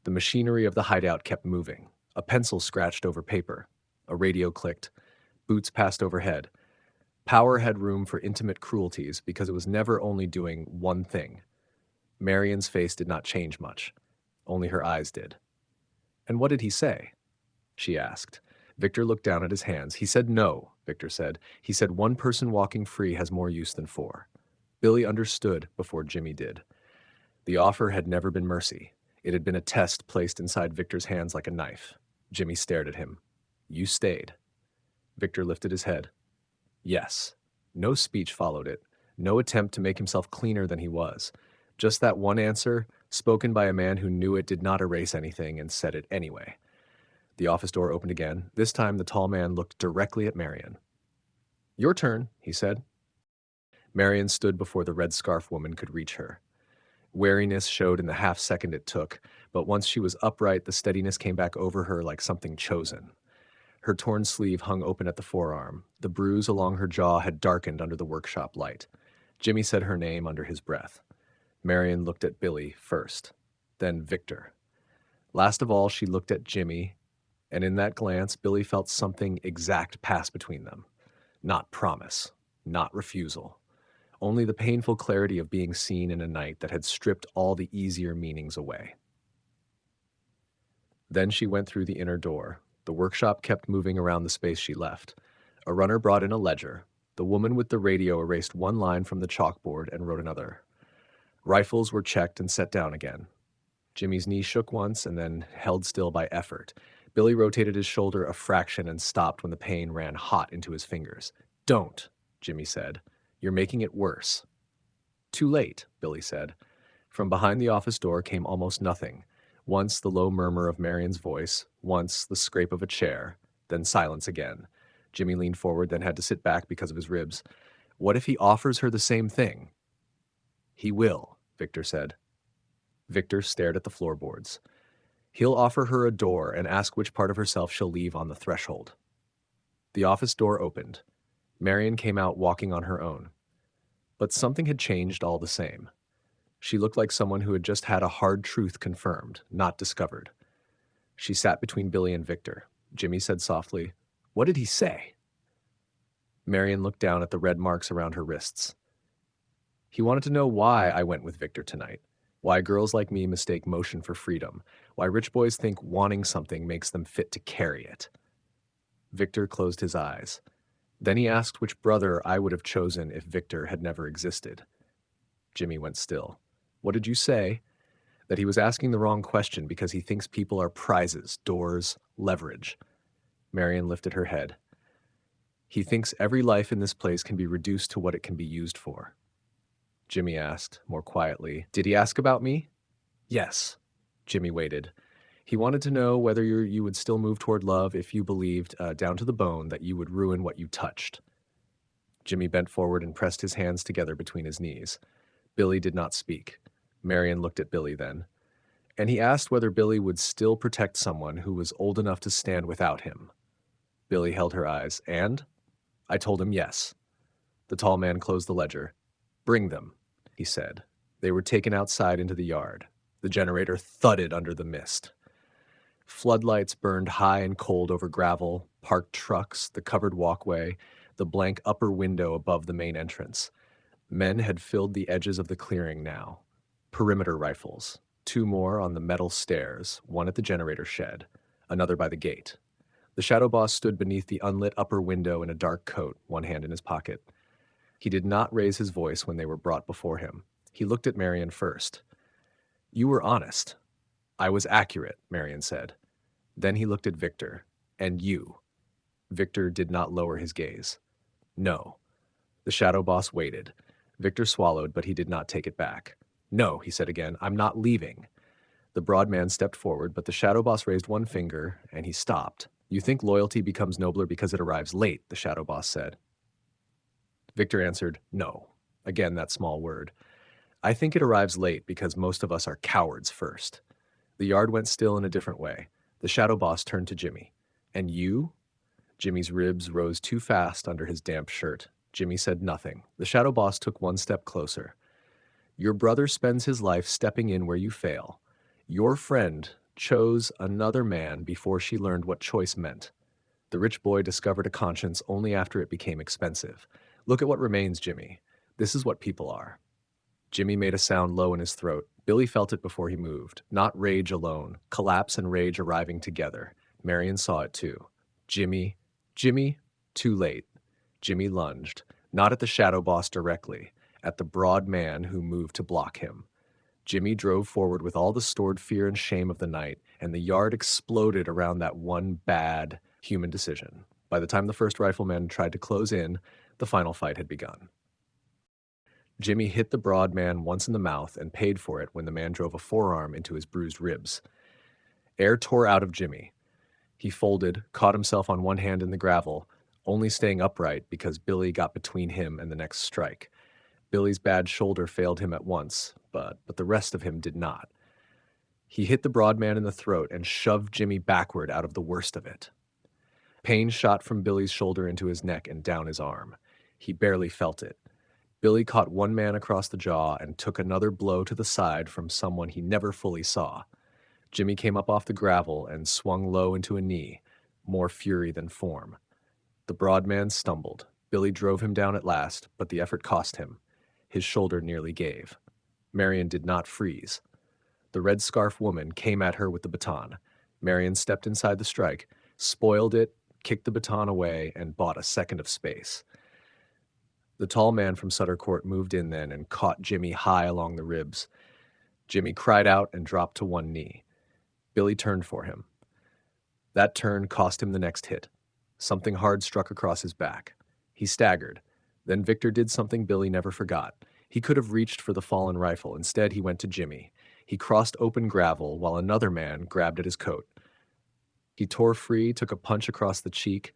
The machinery of the hideout kept moving. A pencil scratched over paper. A radio clicked. Boots passed overhead. Power had room for intimate cruelties because it was never only doing one thing. Marian's face did not change much. Only her eyes did. "And what did he say?" she asked. Victor looked down at his hands. "He said no," Victor said. "He said one person walking free has more use than four." Billy understood before Jimmy did. The offer had never been mercy. It had been a test placed inside Victor's hands like a knife. Jimmy stared at him. "You stayed." Victor lifted his head. "Yes." No speech followed it. No attempt to make himself cleaner than he was. Just that one answer, spoken by a man who knew it did not erase anything and said it anyway. The office door opened again. This time the tall man looked directly at Marian. "Your turn," he said. Marian stood before the red scarf woman could reach her. Wariness showed in the half second it took, but once she was upright, the steadiness came back over her like something chosen. Her torn sleeve hung open at the forearm. The bruise along her jaw had darkened under the workshop light. Jimmy said her name under his breath. Marian looked at Billy first, then Victor. Last of all, she looked at Jimmy, and in that glance, Billy felt something exact pass between them. Not promise, not refusal. Only the painful clarity of being seen in a night that had stripped all the easier meanings away. Then she went through the inner door. The workshop kept moving around the space she left. A runner brought in a ledger. The woman with the radio erased one line from the chalkboard and wrote another. Rifles were checked and set down again. Jimmy's knee shook once and then held still by effort. Billy rotated his shoulder a fraction and stopped when the pain ran hot into his fingers. "Don't," Jimmy said. "You're making it worse." "Too late," Billy said. From behind the office door came almost nothing. Once the low murmur of Marian's voice, once the scrape of a chair, then silence again. Jimmy leaned forward, then had to sit back because of his ribs. "What if he offers her the same thing?" "He will," Victor said. Victor stared at the floorboards. "He'll offer her a door and ask which part of herself she'll leave on the threshold." The office door opened. Marian came out walking on her own. But something had changed all the same. She looked like someone who had just had a hard truth confirmed, not discovered. She sat between Billy and Victor. Jimmy said softly, "What did he say?" Marian looked down at the red marks around her wrists. "He wanted to know why I went with Victor tonight. Why girls like me mistake motion for freedom. Why rich boys think wanting something makes them fit to carry it." Victor closed his eyes. Then he asked which brother I would have chosen if Victor had never existed. Jimmy went still. "What did you say?" "That he was asking the wrong question because he thinks people are prizes, doors, leverage." Marian lifted her head. "He thinks every life in this place can be reduced to what it can be used for." Jimmy asked, more quietly, "Did he ask about me?" "Yes." Jimmy waited. "He wanted to know whether you would still move toward love if you believed, down to the bone, that you would ruin what you touched." Jimmy bent forward and pressed his hands together between his knees. Billy did not speak. Marian looked at Billy then. "And he asked whether Billy would still protect someone who was old enough to stand without him." Billy held her eyes. "And?" "I told him yes." The tall man closed the ledger. "Bring them," he said. They were taken outside into the yard. The generator thudded under the mist. Floodlights burned high and cold over gravel, parked trucks, the covered walkway, the blank upper window above the main entrance. Men had filled the edges of the clearing now. Perimeter rifles. 2 more on the metal stairs, one at the generator shed, another by the gate. The shadow boss stood beneath the unlit upper window in a dark coat, one hand in his pocket. He did not raise his voice when they were brought before him. He looked at Marian first. "You were honest." "I was accurate," Marian said. Then he looked at Victor. "And you." Victor did not lower his gaze. "No." The shadow boss waited. Victor swallowed, but he did not take it back. "No," he said again, "I'm not leaving." The broad man stepped forward, but the shadow boss raised one finger, and he stopped. "You think loyalty becomes nobler because it arrives late," the shadow boss said. Victor answered, "No." Again, that small word. "I think it arrives late because most of us are cowards first." The yard went still in a different way. The shadow boss turned to Jimmy. "And you?" Jimmy's ribs rose too fast under his damp shirt. Jimmy said nothing. The shadow boss took one step closer. "Your brother spends his life stepping in where you fail. Your friend chose another man before she learned what choice meant. The rich boy discovered a conscience only after it became expensive. Look at what remains, Jimmy. This is what people are. Jimmy made a sound low in his throat. Billy felt it before he moved. Not rage alone, collapse and rage arriving together. Marian saw it too. Jimmy, Jimmy, too late. Jimmy lunged, not at the shadow boss directly, at the broad man who moved to block him. Jimmy drove forward with all the stored fear and shame of the night, and the yard exploded around that one bad human decision. By the time the first rifleman tried to close in, the final fight had begun. Jimmy hit the broad man once in the mouth and paid for it when the man drove a forearm into his bruised ribs. Air tore out of Jimmy. He folded, caught himself on one hand in the gravel, only staying upright because Billy got between him and the next strike. Billy's bad shoulder failed him at once, but the rest of him did not. He hit the broad man in the throat and shoved Jimmy backward out of the worst of it. Pain shot from Billy's shoulder into his neck and down his arm. He barely felt it. Billy caught one man across the jaw and took another blow to the side from someone he never fully saw. Jimmy came up off the gravel and swung low into a knee, more fury than form. The broad man stumbled. Billy drove him down at last, but the effort cost him. His shoulder nearly gave. Marian did not freeze. The red scarf woman came at her with the baton. Marian stepped inside the strike, spoiled it, kicked the baton away, and bought a second of space. The tall man from Sutter Court moved in then and caught Jimmy high along the ribs. Jimmy cried out and dropped to one knee. Billy turned for him. That turn cost him the next hit. Something hard struck across his back. He staggered. Then Victor did something Billy never forgot. He could have reached for the fallen rifle. Instead, he went to Jimmy. He crossed open gravel while another man grabbed at his coat. He tore free, took a punch across the cheek,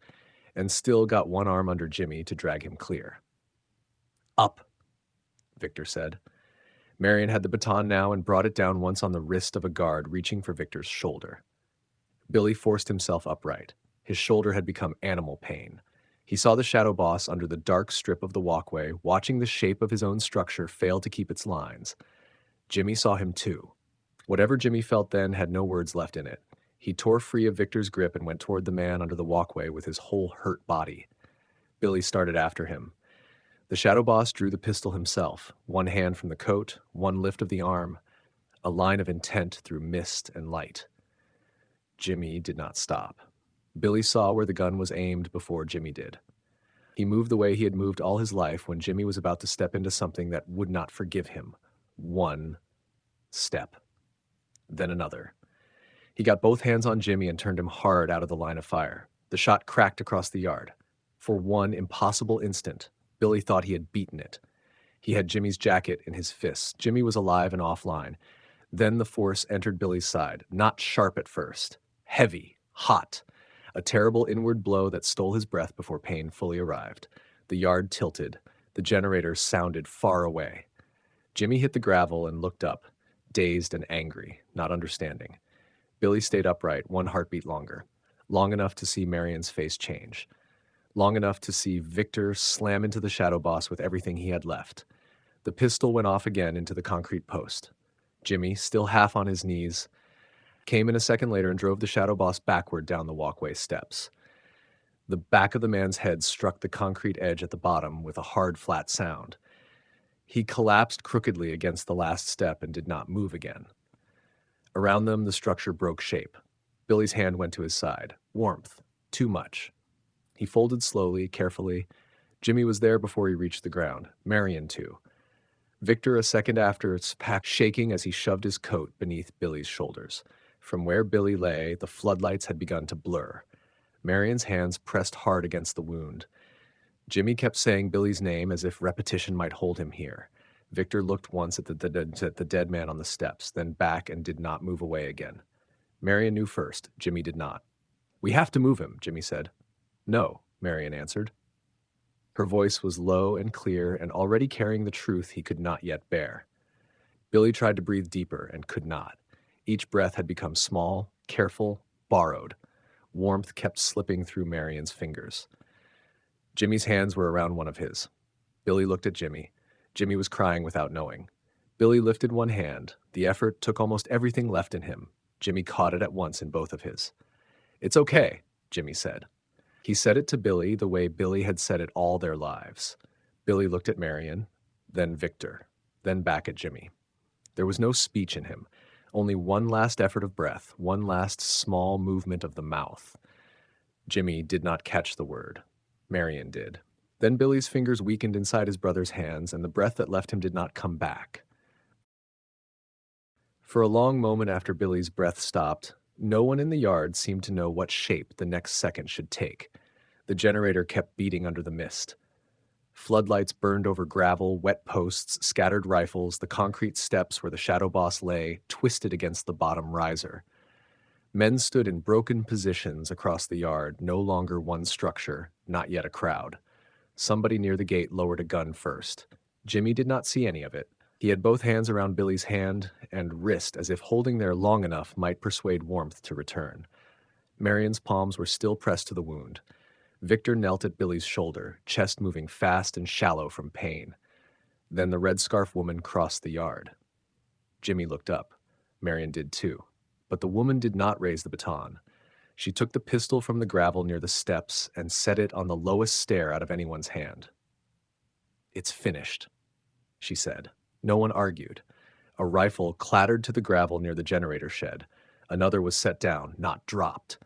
and still got one arm under Jimmy to drag him clear. Up, Victor said. Marian had the baton now and brought it down once on the wrist of a guard reaching for Victor's shoulder. Billy forced himself upright. His shoulder had become animal pain. He saw the shadow boss under the dark strip of the walkway, watching the shape of his own structure fail to keep its lines. Jimmy saw him too. Whatever Jimmy felt then had no words left in it. He tore free of Victor's grip and went toward the man under the walkway with his whole hurt body. Billy started after him. The shadow boss drew the pistol himself, one hand from the coat, one lift of the arm, a line of intent through mist and light. Jimmy did not stop. Billy saw where the gun was aimed before Jimmy did. He moved the way he had moved all his life when Jimmy was about to step into something that would not forgive him. One step. Then another. He got both hands on Jimmy and turned him hard out of the line of fire. The shot cracked across the yard. For one impossible instant, Billy thought he had beaten it. He had Jimmy's jacket in his fists. Jimmy was alive and offline. Then the force entered Billy's side, not sharp at first. Heavy, hot. A terrible inward blow that stole his breath before pain fully arrived. The yard tilted. The generator sounded far away. Jimmy hit the gravel and looked up, dazed and angry, not understanding. Billy stayed upright, one heartbeat longer. Long enough to see Marian's face change. Long enough to see Victor slam into the shadow boss with everything he had left. The pistol went off again into the concrete post. Jimmy, still half on his knees, came in a second later and drove the shadow boss backward down the walkway steps. The back of the man's head struck the concrete edge at the bottom with a hard, flat sound. He collapsed crookedly against the last step and did not move again. Around them, the structure broke shape. Billy's hand went to his side. Warmth. Too much. He folded slowly, carefully. Jimmy was there before he reached the ground. Marian, too. Victor, a second after, its pack shaking as he shoved his coat beneath Billy's shoulders. From where Billy lay, the floodlights had begun to blur. Marian's hands pressed hard against the wound. Jimmy kept saying Billy's name as if repetition might hold him here. Victor looked once at the dead man on the steps, then back and did not move away again. Marian knew first. Jimmy did not. "We have to move him," Jimmy said. "No," Marian answered. Her voice was low and clear and already carrying the truth he could not yet bear. Billy tried to breathe deeper and could not. Each breath had become small, careful, borrowed. Warmth kept slipping through Marian's fingers. Jimmy's hands were around one of his. Billy looked at Jimmy. Jimmy was crying without knowing. Billy lifted one hand. The effort took almost everything left in him. Jimmy caught it at once in both of his. "It's okay," Jimmy said. He said it to Billy the way Billy had said it all their lives. Billy looked at Marian, then Victor, then back at Jimmy. There was no speech in him, only one last effort of breath, one last small movement of the mouth. Jimmy did not catch the word. Marian did. Then Billy's fingers weakened inside his brother's hands, and the breath that left him did not come back. For a long moment after Billy's breath stopped, no one in the yard seemed to know what shape the next second should take. The generator kept beating under the mist. Floodlights burned over gravel, wet posts, scattered rifles, the concrete steps where the shadow boss lay, twisted against the bottom riser. Men stood in broken positions across the yard, no longer one structure, not yet a crowd. Somebody near the gate lowered a gun first. Jimmy did not see any of it. He had both hands around Billy's hand and wrist as if holding there long enough might persuade warmth to return. Marian's palms were still pressed to the wound. Victor knelt at Billy's shoulder, chest moving fast and shallow from pain. Then the red scarf woman crossed the yard. Jimmy looked up. Marian did too. But the woman did not raise the baton. She took the pistol from the gravel near the steps and set it on the lowest stair out of anyone's hand. "It's finished," she said. No one argued. A rifle clattered to the gravel near the generator shed. Another was set down, not dropped.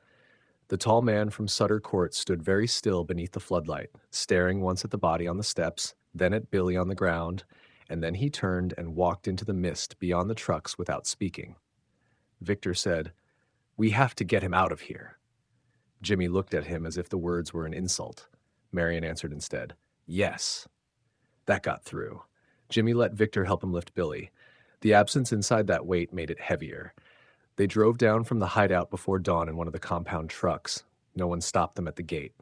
The tall man from Sutter Court stood very still beneath the floodlight, staring once at the body on the steps, then at Billy on the ground, and then he turned and walked into the mist beyond the trucks without speaking. Victor said, "We have to get him out of here." Jimmy looked at him as if the words were an insult. Marian answered instead, "Yes." That got through. Jimmy let Victor help him lift Billy. The absence inside that weight made it heavier. They drove down from the hideout before dawn in one of the compound trucks. No one stopped them at the gate.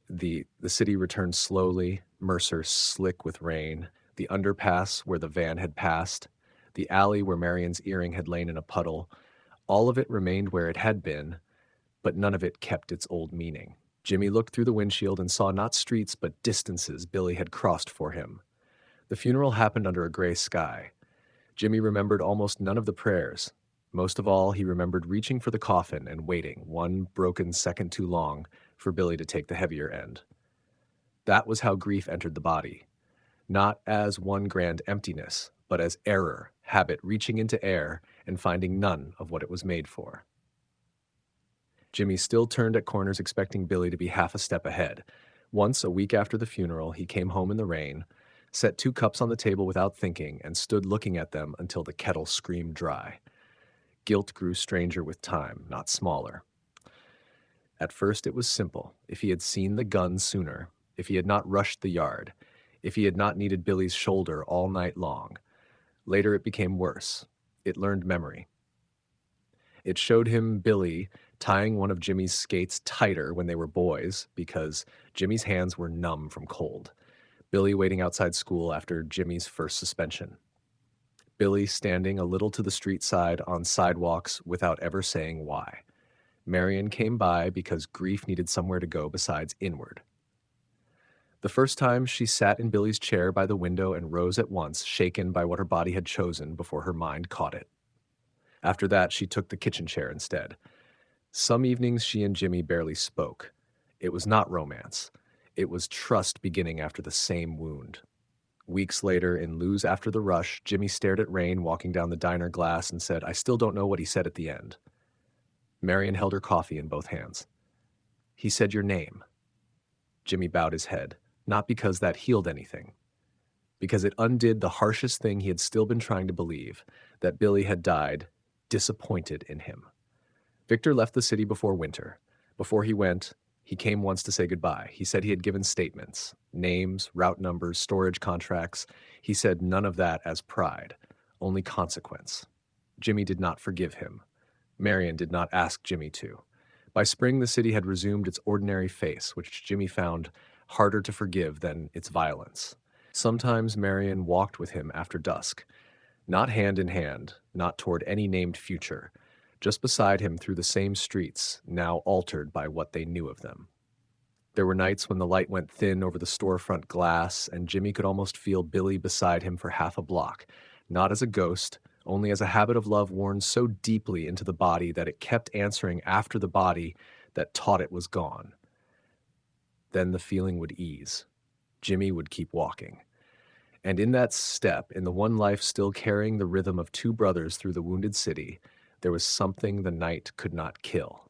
The city returned slowly, Mercer slick with rain, the underpass where the van had passed, the alley where Marian's earring had lain in a puddle. All of it remained where it had been, but none of it kept its old meaning. Jimmy looked through the windshield and saw not streets but distances Billy had crossed for him. The funeral happened under a gray sky. Jimmy remembered almost none of the prayers. Most of all, he remembered reaching for the coffin and waiting, one broken second too long, for Billy to take the heavier end. That was how grief entered the body. Not as one grand emptiness, but as error, habit reaching into air and finding none of what it was made for. Jimmy still turned at corners expecting Billy to be half a step ahead. Once, a week after the funeral, he came home in the rain, set 2 cups on the table without thinking, and stood looking at them until the kettle screamed dry. Guilt grew stranger with time, not smaller. At first it was simple. If he had seen the gun sooner, if he had not rushed the yard, if he had not needed Billy's shoulder all night long. Later it became worse. It learned memory. It showed him Billy tying one of Jimmy's skates tighter when they were boys because Jimmy's hands were numb from cold. Billy waiting outside school after Jimmy's first suspension. Billy standing a little to the street side on sidewalks without ever saying why. Marian came by because grief needed somewhere to go besides inward. The first time she sat in Billy's chair by the window and rose at once, shaken by what her body had chosen before her mind caught it. After that, she took the kitchen chair instead. Some evenings she and Jimmy barely spoke. It was not romance. It was trust beginning after the same wound. Weeks later, in Lou's After the Rush, Jimmy stared at Rain walking down the diner glass and said, "I still don't know what he said at the end." Marian held her coffee in both hands. "He said your name." Jimmy bowed his head, not because that healed anything, because it undid the harshest thing he had still been trying to believe, that Billy had died disappointed in him. Victor left the city before winter. Before he went, he came once to say goodbye. He said he had given statements, names, route numbers, storage contracts. He said none of that as pride, only consequence. Jimmy did not forgive him. Marian did not ask Jimmy to. By spring, the city had resumed its ordinary face, which Jimmy found harder to forgive than its violence. Sometimes Marian walked with him after dusk, not hand in hand, not toward any named future, just beside him through the same streets, now altered by what they knew of them. There were nights when the light went thin over the storefront glass, and Jimmy could almost feel Billy beside him for half a block, not as a ghost, only as a habit of love worn so deeply into the body that it kept answering after the body that taught it was gone. Then the feeling would ease. Jimmy would keep walking. And in that step, in the one life still carrying the rhythm of two brothers through the wounded city, there was something the night could not kill.